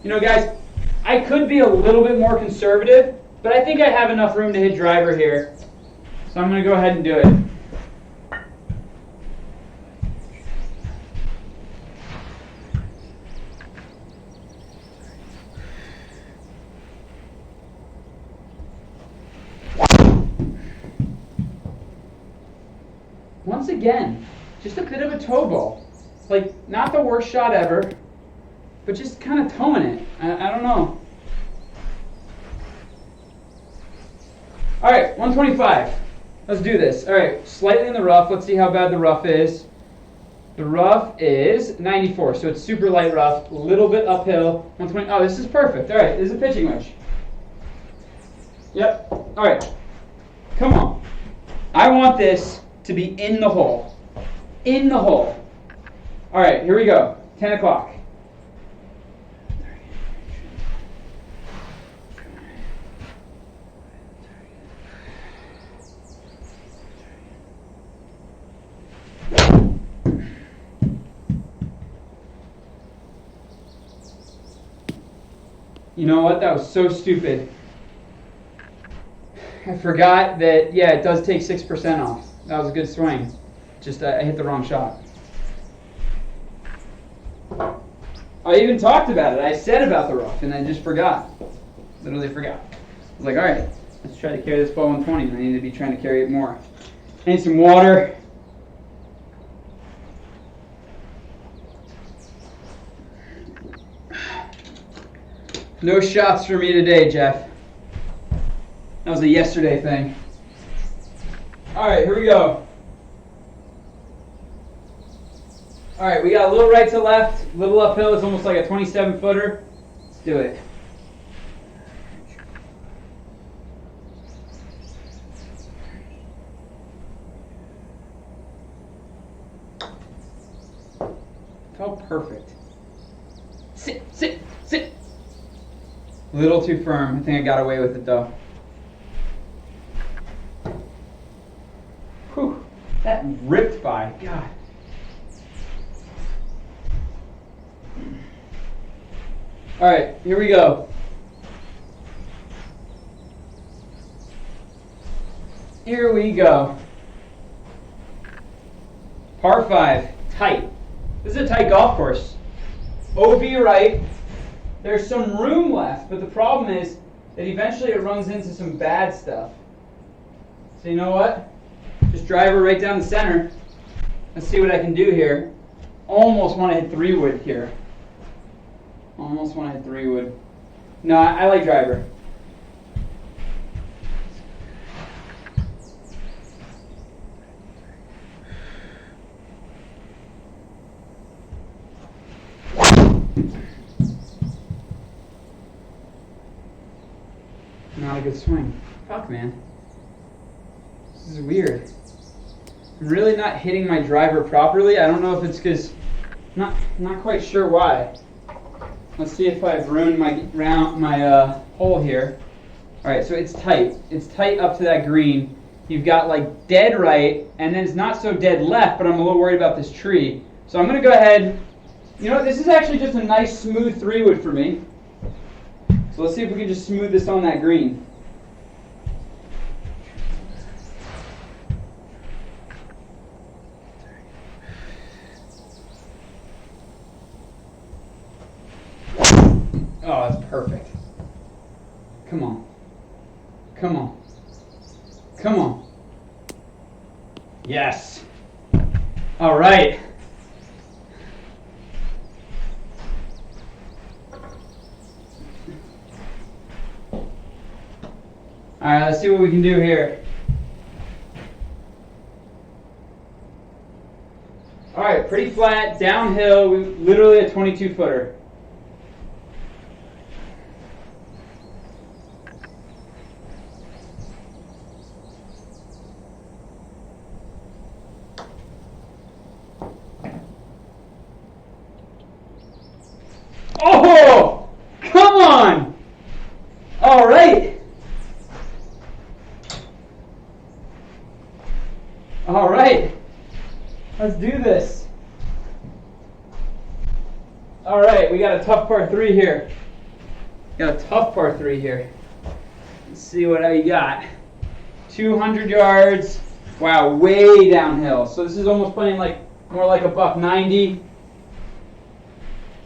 You know, guys, I could be a little bit more conservative, but I think I have enough room to hit driver here. So I'm going to go ahead and do it. Once again, just a bit of a toe ball. Like, not the worst shot ever, but just kind of towing it. I don't know. All right, 125. Let's do this. All right, slightly in the rough. Let's see how bad the rough is. The rough is 94, so it's super light rough, a little bit uphill. 120. Oh, this is perfect. All right, this is a pitching wedge. Yep. All right. Come on. I want this to be in the hole. In the hole. All right, here we go. 10 o'clock. You know what? That was so stupid. I forgot that, yeah, it does take 6% off. That was a good swing. Just I hit the wrong shot. I even talked about it. I said about the rough, and I just forgot. Literally forgot. I was like, all right, let's try to carry this ball 120, and I need to be trying to carry it more. I need some water. No shots for me today, Jeff. That was a yesterday thing. All right, here we go. All right, we got a little right to left, a little uphill. It's almost like a 27-footer. Let's do it. Felt perfect. Sit, sit, sit. A little too firm. I think I got away with it though. Whew, that ripped by. God. All right, here we go. Here we go. Par 5, tight. This is a tight golf course. OB right. There's some room left, but the problem is that eventually it runs into some bad stuff. So you know what? Just drive her right down the center. Let's see what I can do here. Almost want to hit 3-wood here. Almost want to hit 3-wood. No, I like driver. Not a good swing. Fuck, man. This is weird. I'm really not hitting my driver properly. I don't know if it's because... Not quite sure why. Let's see if I've ruined my hole here. Alright, so it's tight. It's tight up to that green. You've got like dead right, and then it's not so dead left, but I'm a little worried about this tree. So I'm going to go ahead... You know what? This is actually just a nice smooth 3-wood for me. So let's see if we can just smooth this on that green. Oh, that's perfect. Come on. Come on. Come on. Yes. All right. All right, let's see what we can do here. All right, pretty flat, downhill, literally a 22-footer. Oh, come on. All right. All right, let's do this. All right, we got a tough par 3 here. Got a tough par 3 here. Let's see what I got. 200 yards. Wow, way downhill. So this is almost playing like more like a $190.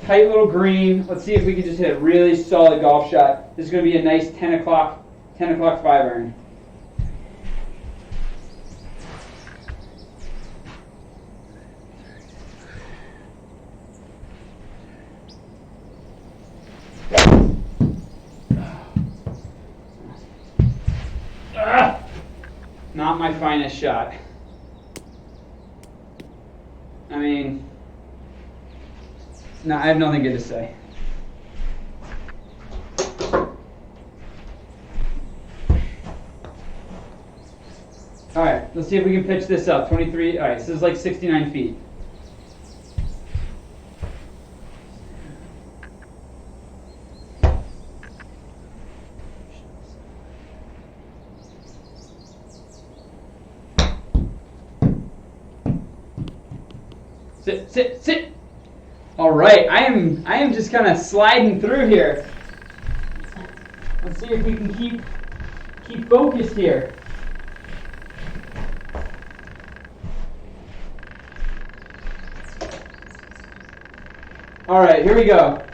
Tight little green. Let's see if we can just hit a really solid golf shot. This is going to be a nice 10 o'clock 5-iron. Not my finest shot. I mean, no, I have nothing good to say. All right, let's see if we can pitch this up. 23. All right, so this is like 69 feet. Sit, sit, sit. All right, I am just kind of sliding through here. Let's see if we can keep focused here. All right, here we go.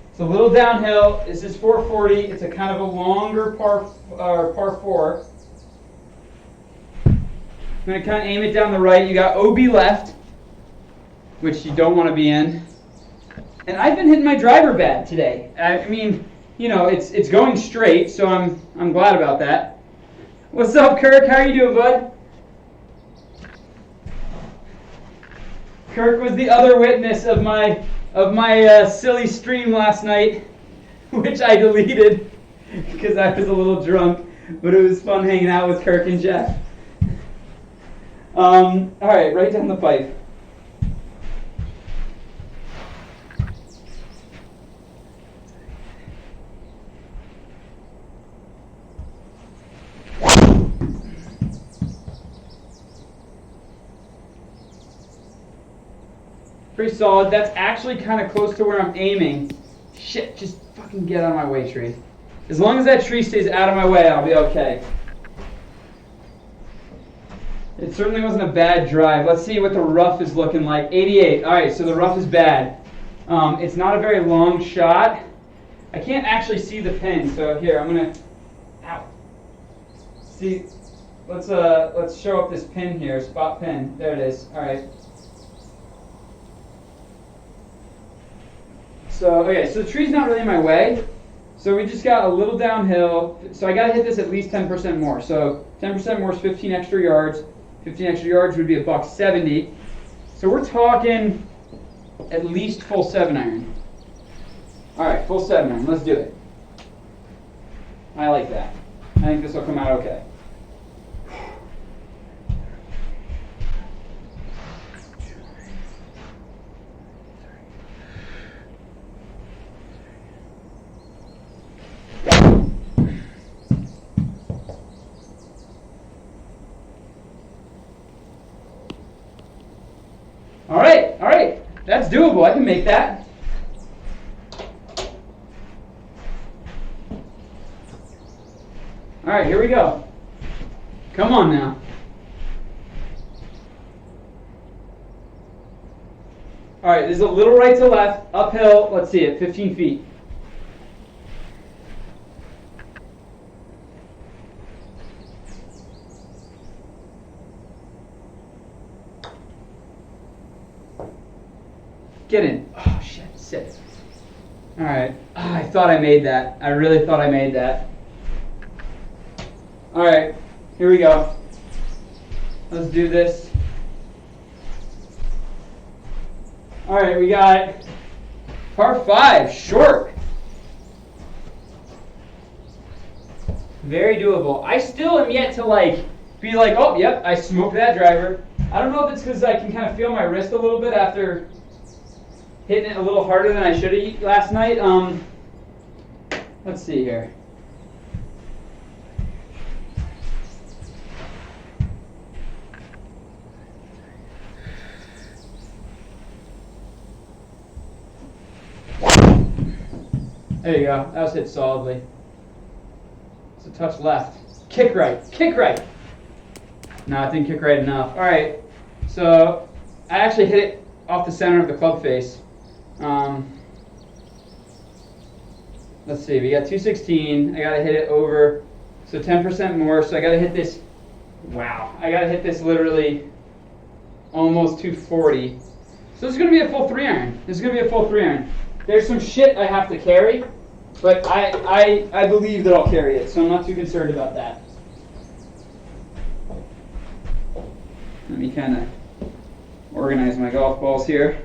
It's a little downhill. This is 440. It's a kind of a longer par 4. I'm going to kind of aim it down the right. You got OB left, which you don't want to be in. And I've been hitting my driver bad today. I mean, you know, it's going straight, so I'm glad about that. What's up, Kirk? How are you doing, bud? Kirk was the other witness of my silly stream last night, which I deleted because I was a little drunk, but it was fun hanging out with Kirk and Jeff. All right, right down the pipe. Pretty solid. That's actually kind of close to where I'm aiming. Shit, just fucking get out of my way, tree. As long as that tree stays out of my way, I'll be okay. It certainly wasn't a bad drive. Let's see what the rough is looking like. 88. All right, so the rough is bad. It's not a very long shot. I can't actually see the pin, so here, I'm going to... Ow. See, let's show up this pin here, spot pin. There it is. All right. So, okay, so the tree's not really in my way. So we just got a little downhill. So I got to hit this at least 10% more. So 10% more is 15 extra yards. 15 extra yards would be $170. So we're talking at least full 7-iron. All right, full 7-iron. Let's do it. I like that. I think this will come out okay. All right, that's doable. I can make that. All right, here we go. Come on now. All right, there's a little right to left, uphill. Let's see it, 15 feet. Get in. Oh, shit. Sit. All right. Oh, I thought I made that. I really thought I made that. All right. Here we go. Let's do this. All right. We got par 5. Short. Very doable. I still am yet to, be like, oh, yep, I smoked that driver. I don't know if it's because I can kind of feel my wrist a little bit after hitting it a little harder than I should have last night. Let's see here. There you go. That was hit solidly. It's a touch left. Kick right. Kick right. No, I didn't kick right enough. All right. So I actually hit it off the center of the club face. Let's see, we got 216. I got to hit it over, so 10% more. So I got to hit this, wow. I got to hit this literally almost 240. So this is going to be a full 3-iron. This is going to be a full 3-iron. There's some shit I have to carry, but I believe that I'll carry it, so I'm not too concerned about that. Let me kind of organize my golf balls here.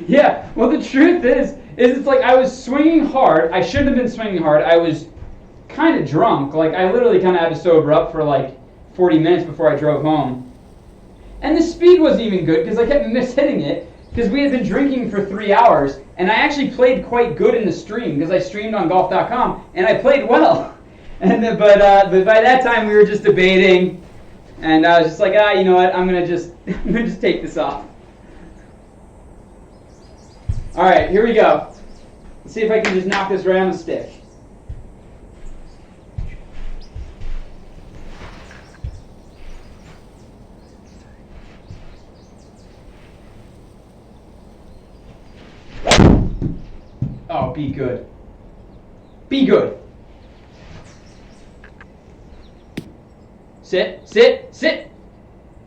Yeah, well the truth is it's like I was swinging hard. I shouldn't have been swinging hard. I was kind of drunk. Like I literally kind of had to sober up for like 40 minutes before I drove home. And the speed wasn't even good because I kept mishitting it because we had been drinking for 3 hours. And I actually played quite good in the stream because I streamed on golf.com and I played well. And but by that time we were just debating, and I was just like, you know what? I'm gonna just take this off. All right, here we go. Let's see if I can just knock this right on the stick. be good. Be good. Sit, sit, sit.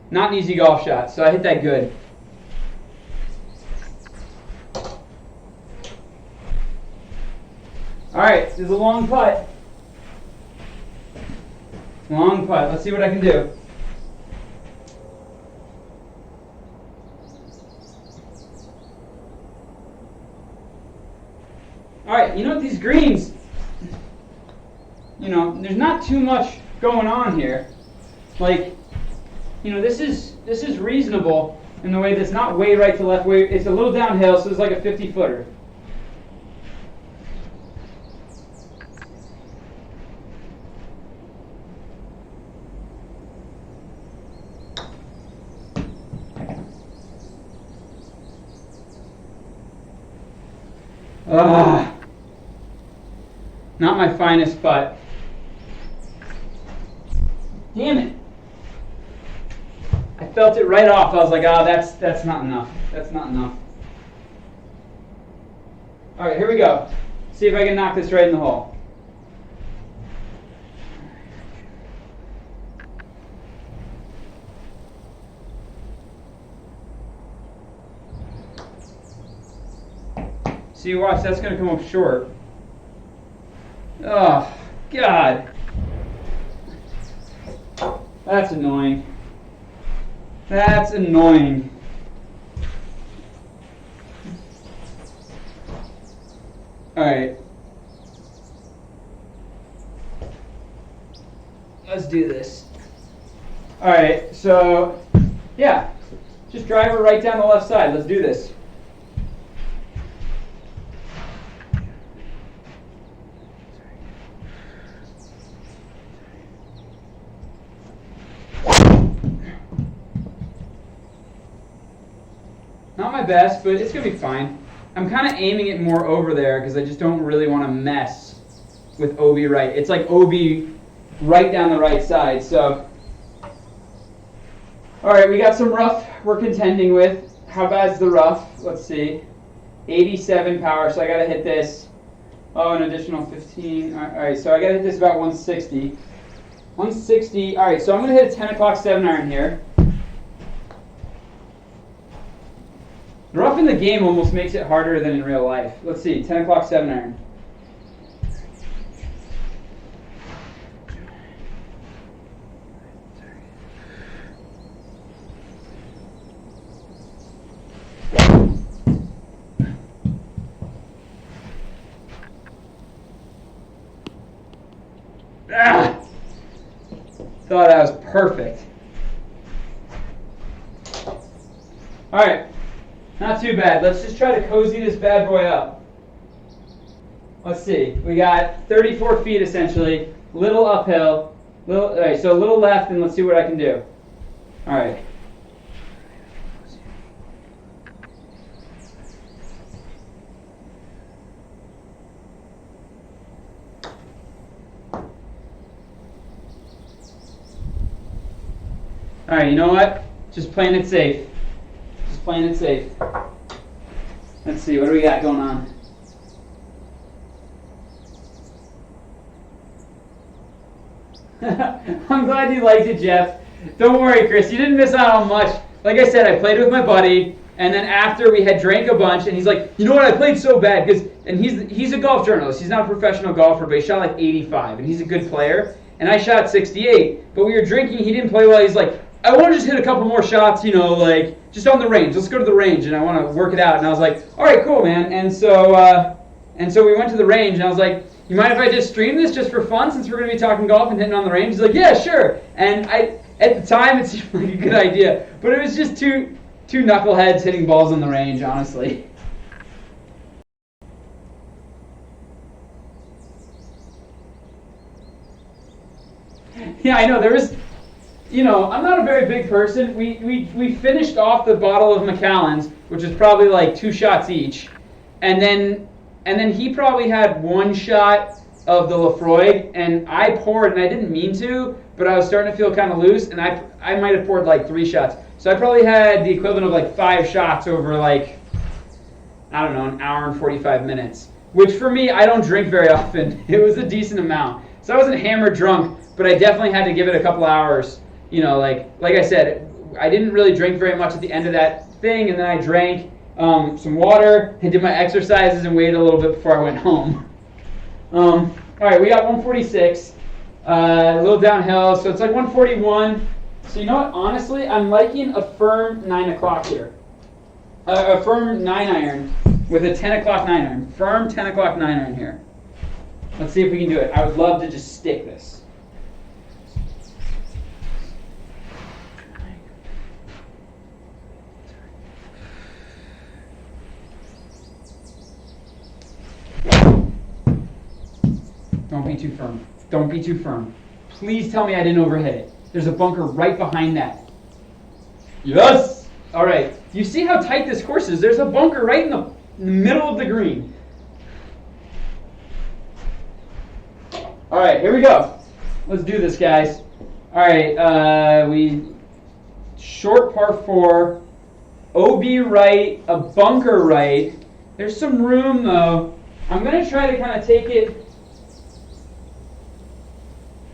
Not an easy golf shot, so I hit that good. All right, this is a long putt. Long putt. Let's see what I can do. All right, you know what, these greens, there's not too much going on here. Like, this is reasonable in the way that's not way right to left, way it's a little downhill, so it's like a 50-footer. Not my finest putt. Damn it. I felt it right off. I was like, that's not enough. That's not enough. All right, here we go. See if I can knock this right in the hole. See, watch, that's going to come up short. Oh, God. That's annoying. That's annoying. All right. Let's do this. All right, so, yeah. Just drive her right down the left side. Let's do this. Not my best, but it's going to be fine. I'm kind of aiming it more over there because I just don't really want to mess with OB right. It's like OB right down the right side. So, all right, we got some rough we're contending with. How bad's the rough? Let's see. 87 power, so I got to hit this. Oh, an additional 15. All right, so I got to hit this about 160. 160. All right, so I'm going to hit a 10 o'clock 7-iron here. The rough in the game almost makes it harder than in real life. Let's see, 10 o'clock 7-iron. Thought that was perfect. All right. Not too bad. Let's just try to cozy this bad boy up. Let's see. We got 34 feet essentially. Little uphill. All right, so a little left, and let's see what I can do. All right. All right, you know what? Just playing it safe. Just playing it safe. Let's see, what do we got going on? I'm glad you liked it, Jeff. Don't worry, Chris. You didn't miss out on much. Like I said, I played with my buddy, and then after we had drank a bunch, and he's like, you know what? I played so bad and he's a golf journalist. He's not a professional golfer, but he shot like 85, and he's a good player. And I shot 68, but we were drinking. He didn't play well. He's like, I want to just hit a couple more shots, like just on the range. Let's go to the range, and I want to work it out. And I was like, all right, cool, man. And so we went to the range, and I was like, you mind if I just stream this just for fun since we're going to be talking golf and hitting on the range? He's like, yeah, sure. And at the time, it seemed like a good idea, but it was just two knuckleheads hitting balls on the range, honestly. Yeah, I know. There was, I'm not a very big person. We finished off the bottle of Macallan's, which is probably like 2 shots each, and then he probably had 1 shot of the Lafroig, and I poured, and I didn't mean to, but I was starting to feel kind of loose, and I might have poured like 3 shots. So I probably had the equivalent of like 5 shots over like, I don't know, an hour and 45 minutes. which for me, I don't drink very often. It was a decent amount. So I wasn't hammered drunk, but I definitely had to give it a couple hours. You know, like I said, I didn't really drink very much at the end of that thing, and then I drank some water and did my exercises and waited a little bit before I went home. All right, we got 146, a little downhill, so it's like 141. So you know what? Honestly, I'm liking a firm 9 o'clock here. A firm 9 iron with a 10 o'clock 9 iron. Firm 10 o'clock 9 iron here. Let's see if we can do it. I would love to just stick this. Don't be too firm. Don't be too firm. Please tell me I didn't overhit it. There's a bunker right behind that. Yes! All right. You see how tight this course is? There's a bunker right in the middle of the green. All right, here we go. Let's do this, guys. All right, we short par 4, OB right, a bunker right. There's some room, though. I'm going to try to kind of take it.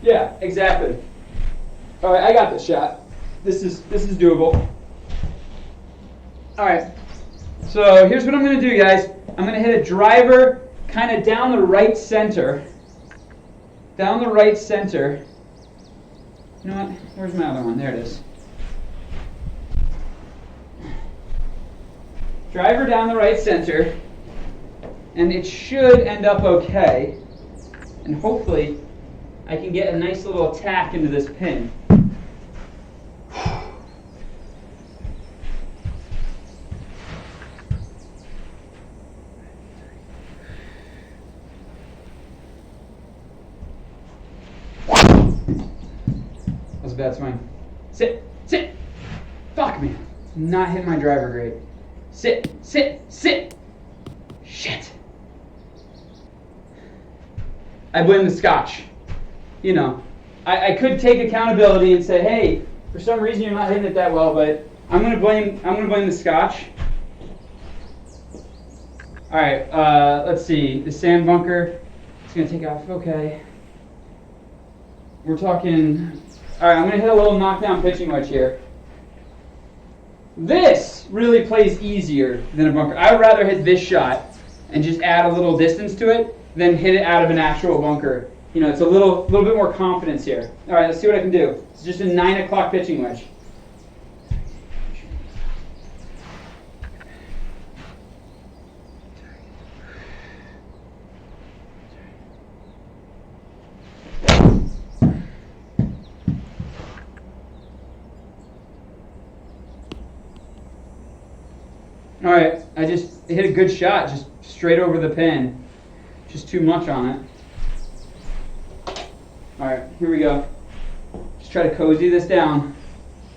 Yeah, exactly. All right, I got this shot. This is doable. All right. So here's what I'm going to do, guys. I'm going to hit a driver kind of down the right center. Down the right center. You know what? Where's my other one? There it is. Driver down the right center. And it should end up okay. And hopefully I can get a nice little attack into this pin. That was a bad swing. Sit, sit. Fuck, man. Not hitting my driver great. Sit, sit, sit. Shit. I blame the scotch. You know, I could take accountability and say, hey, for some reason you're not hitting it that well, but I'm gonna blame the scotch. All right, let's see. The sand bunker, it's gonna take off. Okay. We're talking. All right, I'm gonna hit a little knockdown pitching wedge here. This really plays easier than a bunker. I would rather hit this shot and just add a little distance to it than hit it out of an actual bunker. You know, it's a little bit more confidence here. All right, let's see what I can do. It's just a 9 o'clock pitching wedge. All right, I just hit a good shot, just straight over the pin. Just too much on it. All right, here we go. Just try to cozy this down.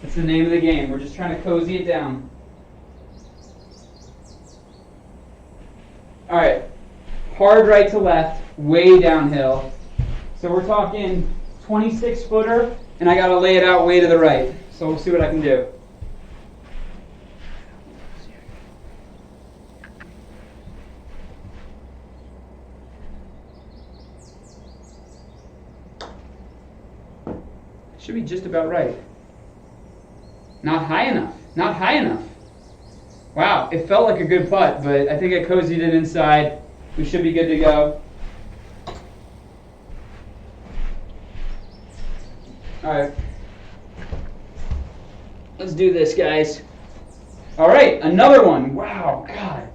That's the name of the game. We're just trying to cozy it down. All right, hard right to left, way downhill. So we're talking 26-footer, and I got to lay it out way to the right. So we'll see what I can do. Should be just about right. Not high enough. Not high enough. Wow, it felt like a good putt, but I think I cozied it inside. We should be good to go. All right. Let's do this, guys. All right, another one. Wow, God.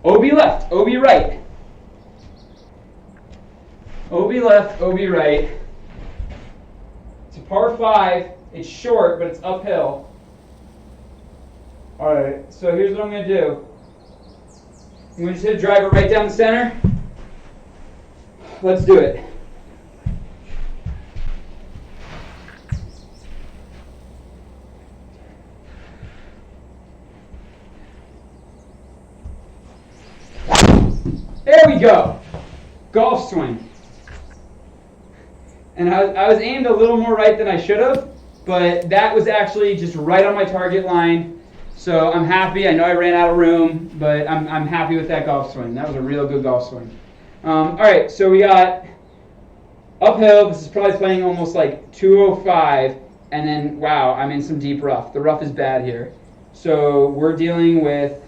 OB left, OB right. OB left, OB right. It's a par 5. It's short, but it's uphill. All right, so here's what I'm going to do. I'm going to just hit a driver right down the center. Let's do it. There we go. Golf swing. And I was aimed a little more right than I should have, but that was actually just right on my target line. So I'm happy. I know I ran out of room, but I'm happy with that golf swing. That was a real good golf swing. All right, so we got uphill. This is probably playing almost like 205, and then wow, I'm in some deep rough. The rough is bad here. So we're dealing with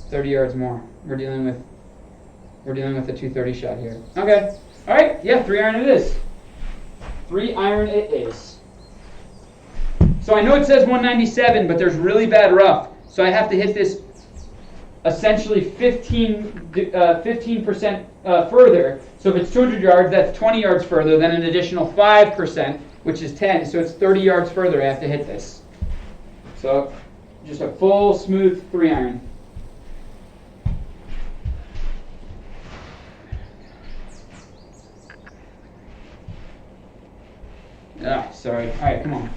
30 yards more. We're dealing with a 230 shot here. Okay. All right. Yeah, 3-iron it is. 3-iron it is. So I know it says 197, but there's really bad rough. So I have to hit this essentially 15% further. So if it's 200 yards, that's 20 yards further, then an additional 5%, which is 10. So it's 30 yards further I have to hit this. So just a full, smooth 3-iron. Sorry. All right, come on.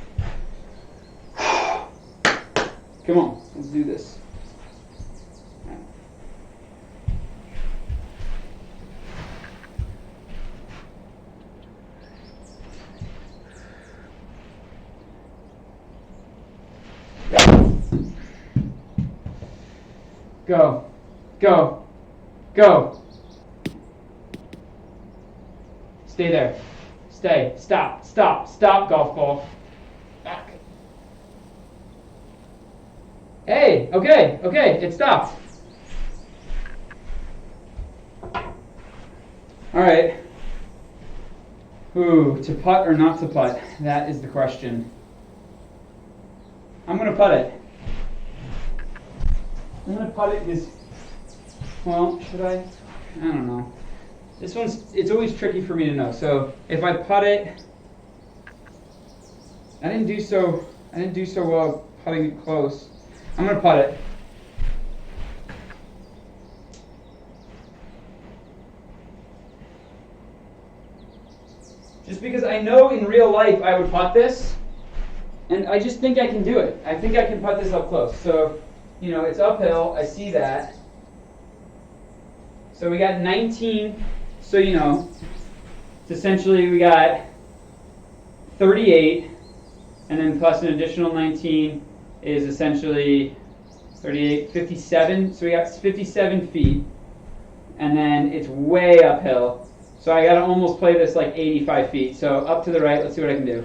Come on, let's do this. Go, go, go. Stay there. Stay. Stop, stop, stop, golf ball. Back. Hey, okay, it stopped. All right. Ooh, to putt or not to putt? That is the question. I'm going to putt it. I'm going to putt it because, well, should I? I don't know. This one's, it's always tricky for me to know. So if I putt it, I didn't do so well putting it close. I'm going to putt it. Just because I know in real life I would putt this, and I just think I can do it. I think I can putt this up close. So, you know, it's uphill. I see that. So we got 19. So, you know, it's essentially we got 38, and then plus an additional 19 is essentially 38, 57. So we got 57 feet, and then it's way uphill. So I got to almost play this like 85 feet. So up to the right, let's see what I can do.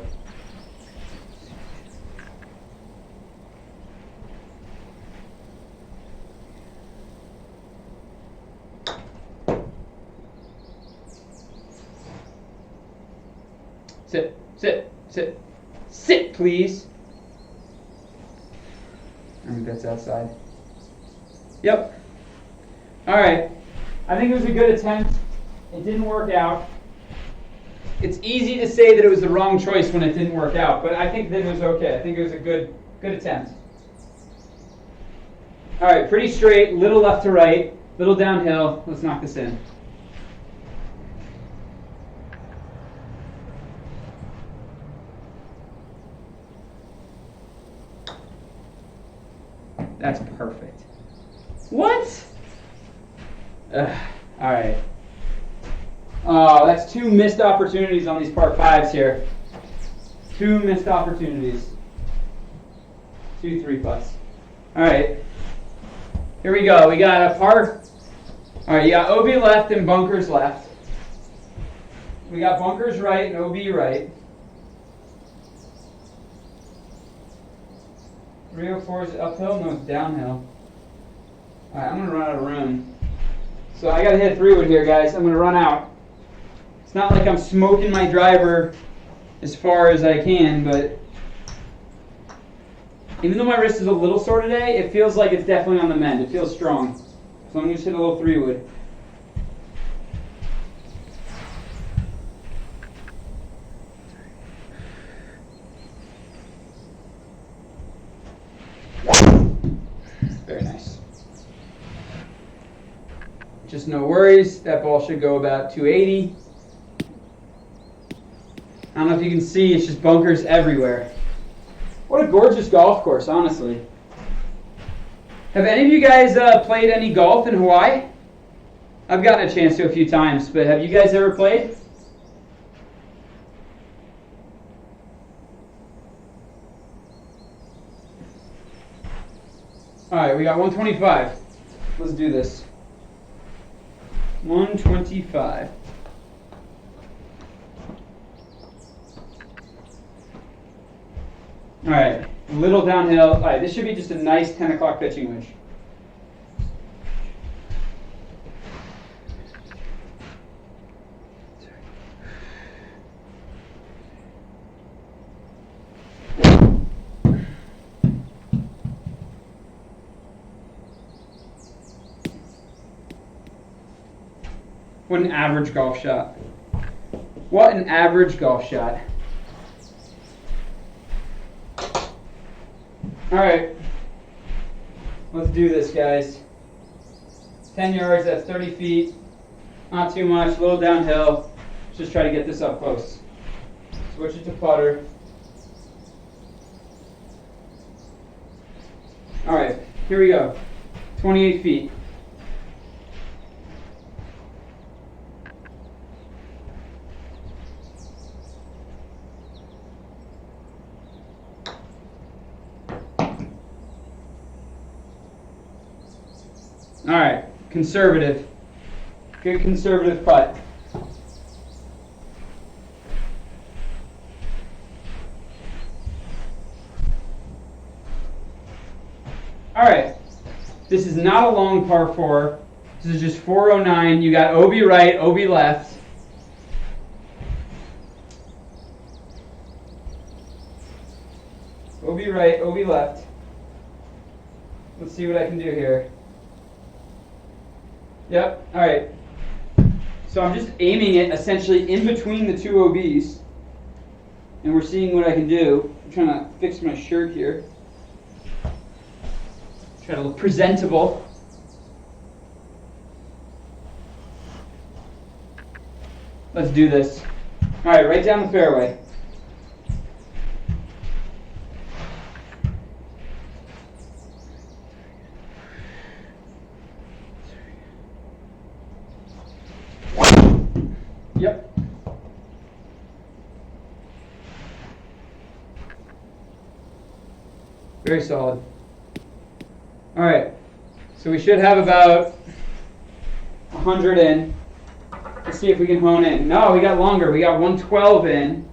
Sit, sit, sit, sit, please. I think that's outside. Yep. All right. I think it was a good attempt. It didn't work out. It's easy to say that it was the wrong choice when it didn't work out, but I think that it was okay. I think it was a good attempt. All right, pretty straight, little left to right, little downhill. Let's knock this in. That's perfect. What? All right. Oh, that's 2 missed opportunities on these par 5s here. 2 missed opportunities. 2 3-putts. All right. Here we go. We got a par. All right, you got OB left and bunkers left. We got bunkers right and OB right. 304 is uphill? No, it's downhill. All right, I'm going to run out of room. So I got to hit 3-wood here, guys. I'm going to run out. It's not like I'm smoking my driver as far as I can, but even though my wrist is a little sore today, it feels like it's definitely on the mend. It feels strong. So I'm going to just hit a little 3-wood. Very nice. Just no worries. That ball should go about 280. I don't know if you can see, it's just bunkers everywhere. What a gorgeous golf course, honestly. Have any of you guys played any golf in Hawaii? I've gotten a chance to a few times, but have you guys ever played? All right, we got 125. Let's do this. 125. All right, a little downhill. All right, this should be just a nice 10 o'clock pitching wedge. What an average golf shot. What an average golf shot. All right, let's do this, guys. 10 yards, that's 30 feet. Not too much, a little downhill. Let's just try to get this up close. Switch it to putter. All right, here we go. 28 feet. All right, conservative. Good conservative putt. All right, this is not a long par 4. This is just 409. You got OB right, OB left. OB right, OB left. Let's see what I can do here. Yep, all right. So I'm just aiming it essentially in between the two OBs. And we're seeing what I can do. I'm trying to fix my shirt here. Try to look presentable. Let's do this. All right, right down the fairway. Yep. Very solid. All right, so we should have about 100 in. Let's see if we can hone in. No, we got longer. We got 112 in.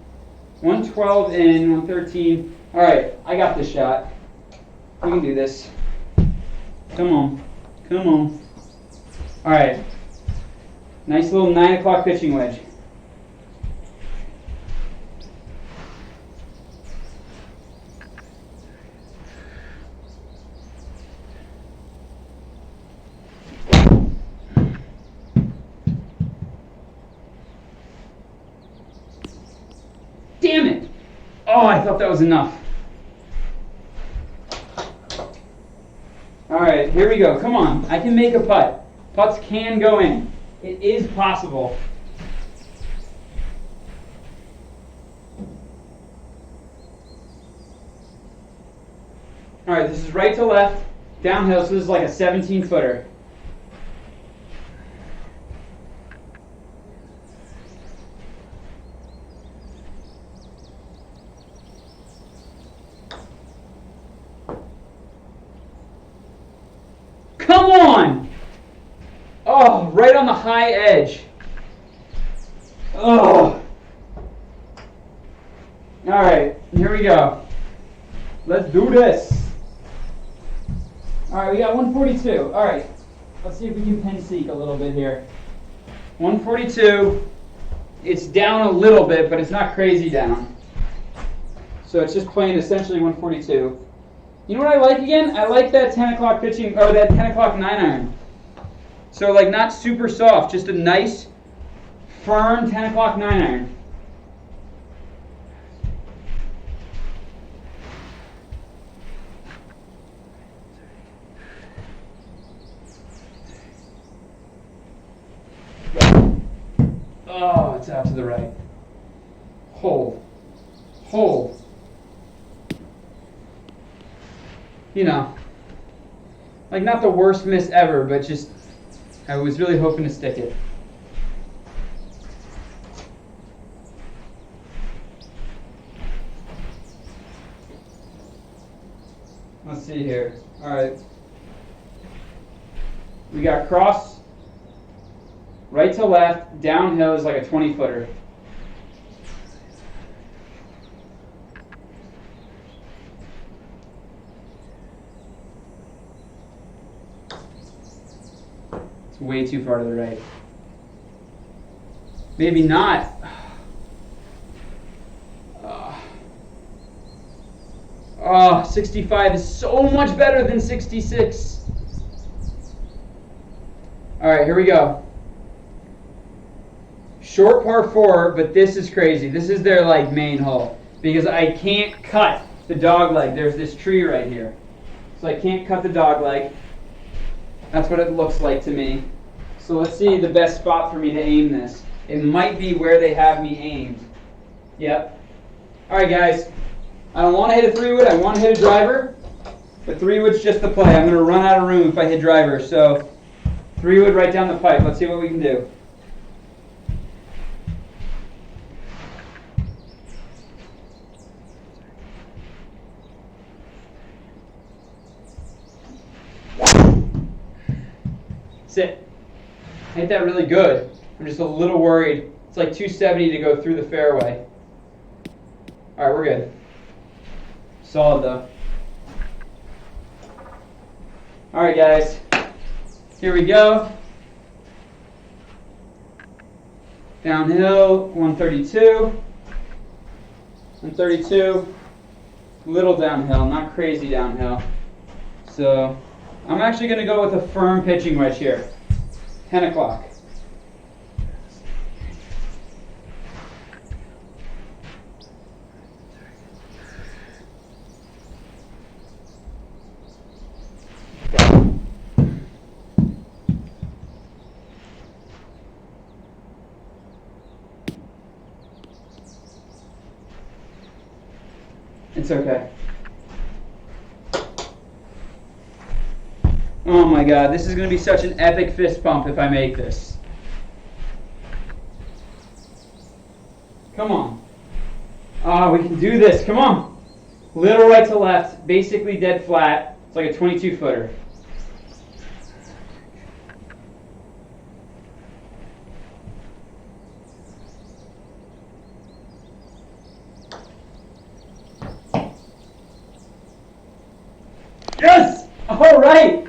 112 in, 113. All right, I got this shot. We can do this. Come on. Come on. All right. Nice little 9 o'clock pitching wedge. Damn it! Oh, I thought that was enough. All right, here we go. Come on. I can make a putt. Putts can go in. It is possible. All right, this is right to left, downhill, so this is like a 17-footer. Come on! Oh, right on the high edge. Oh. All right, here we go. Let's do this. All right, we got 142. All right, let's see if we can pen seek a little bit here. 142. It's down a little bit, but it's not crazy down. So it's just playing essentially 142. You know what I like again? I like that 10 o'clock pitching, or that 10 o'clock 9-iron. So like not super soft, just a nice, firm 10 o'clock 9-iron. Oh, it's out to the right. Hold. Hold. You know, like not the worst miss ever, but just, I was really hoping to stick it. Let's see here. All right. We got cross. right to left, downhill is like a 20-footer. It's way too far to the right. Maybe not. 65 is so much better than 66. All right, here we go. Short par 4, but this is crazy. This is their like main hole because I can't cut the dog leg. There's this tree right here, so I can't cut the dog leg. That's what it looks like to me. So let's see the best spot for me to aim this. It might be where they have me aimed. Yep. All right, guys. I don't want to hit a 3-wood. I want to hit a driver. But 3-wood's just the play. I'm going to run out of room if I hit driver. So 3-wood right down the pipe. Let's see what we can do. Sit. I hit that really good. I'm just a little worried. It's like 270 to go through the fairway. All right, we're good. Solid though. All right, guys. Here we go. Downhill, 132. 132. Little downhill, not crazy downhill. So I'm actually going to go with a firm pitching wedge here. 10 o'clock. It's okay. Oh my God, this is going to be such an epic fist pump if I make this. Come on. Oh, we can do this. Come on. Little right to left, basically dead flat. It's like a 22-footer. Yes! All right.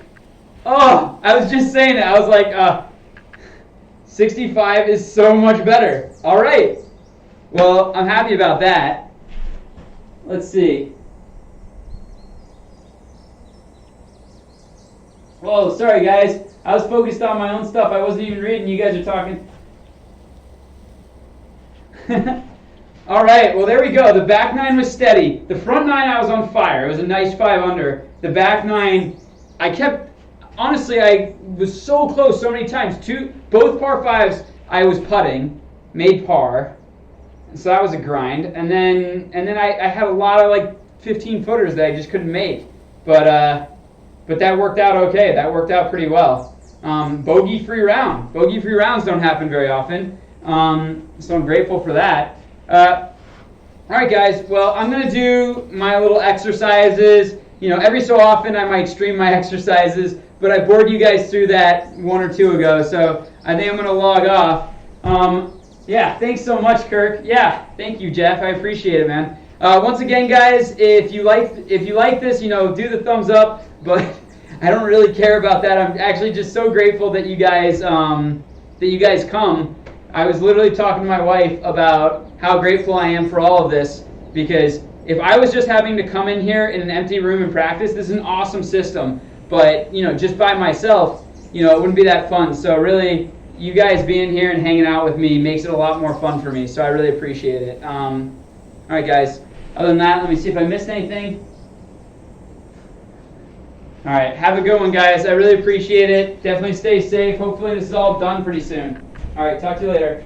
Oh, I was just saying that. I was like, 65 is so much better. All right. Well, I'm happy about that. Let's see. Whoa, sorry guys. I was focused on my own stuff. I wasn't even reading. You guys are talking. All right, well, there we go. The back nine was steady. The front nine, I was on fire. It was a nice 5 under. The back nine, honestly, I was so close so many times. Both par 5s, I was putting, made par. So that was a grind. And then I had a lot of like 15-footers that I just couldn't make. But that worked out okay. That worked out pretty well. Bogey-free round. Bogey-free rounds don't happen very often. So I'm grateful for that. All right, guys. Well, I'm going to do my little exercises. You know, every so often I might stream my exercises, but I bored you guys through that 1 or 2 ago, so I think I'm going to log off. Yeah, thanks so much, Kirk. Yeah, thank you, Jeff. I appreciate it, man. Once again, guys, if you like this, you know, do the thumbs up. But I don't really care about that. I'm actually just so grateful that you guys come. I was literally talking to my wife about how grateful I am for all of this, because if I was just having to come in here in an empty room and practice, this is an awesome system. But, you know, just by myself, you know, it wouldn't be that fun. So really, you guys being here and hanging out with me makes it a lot more fun for me. So I really appreciate it. All right, guys. Other than that, let me see if I missed anything. All right, have a good one, guys. I really appreciate it. Definitely stay safe. Hopefully this is all done pretty soon. All right, talk to you later.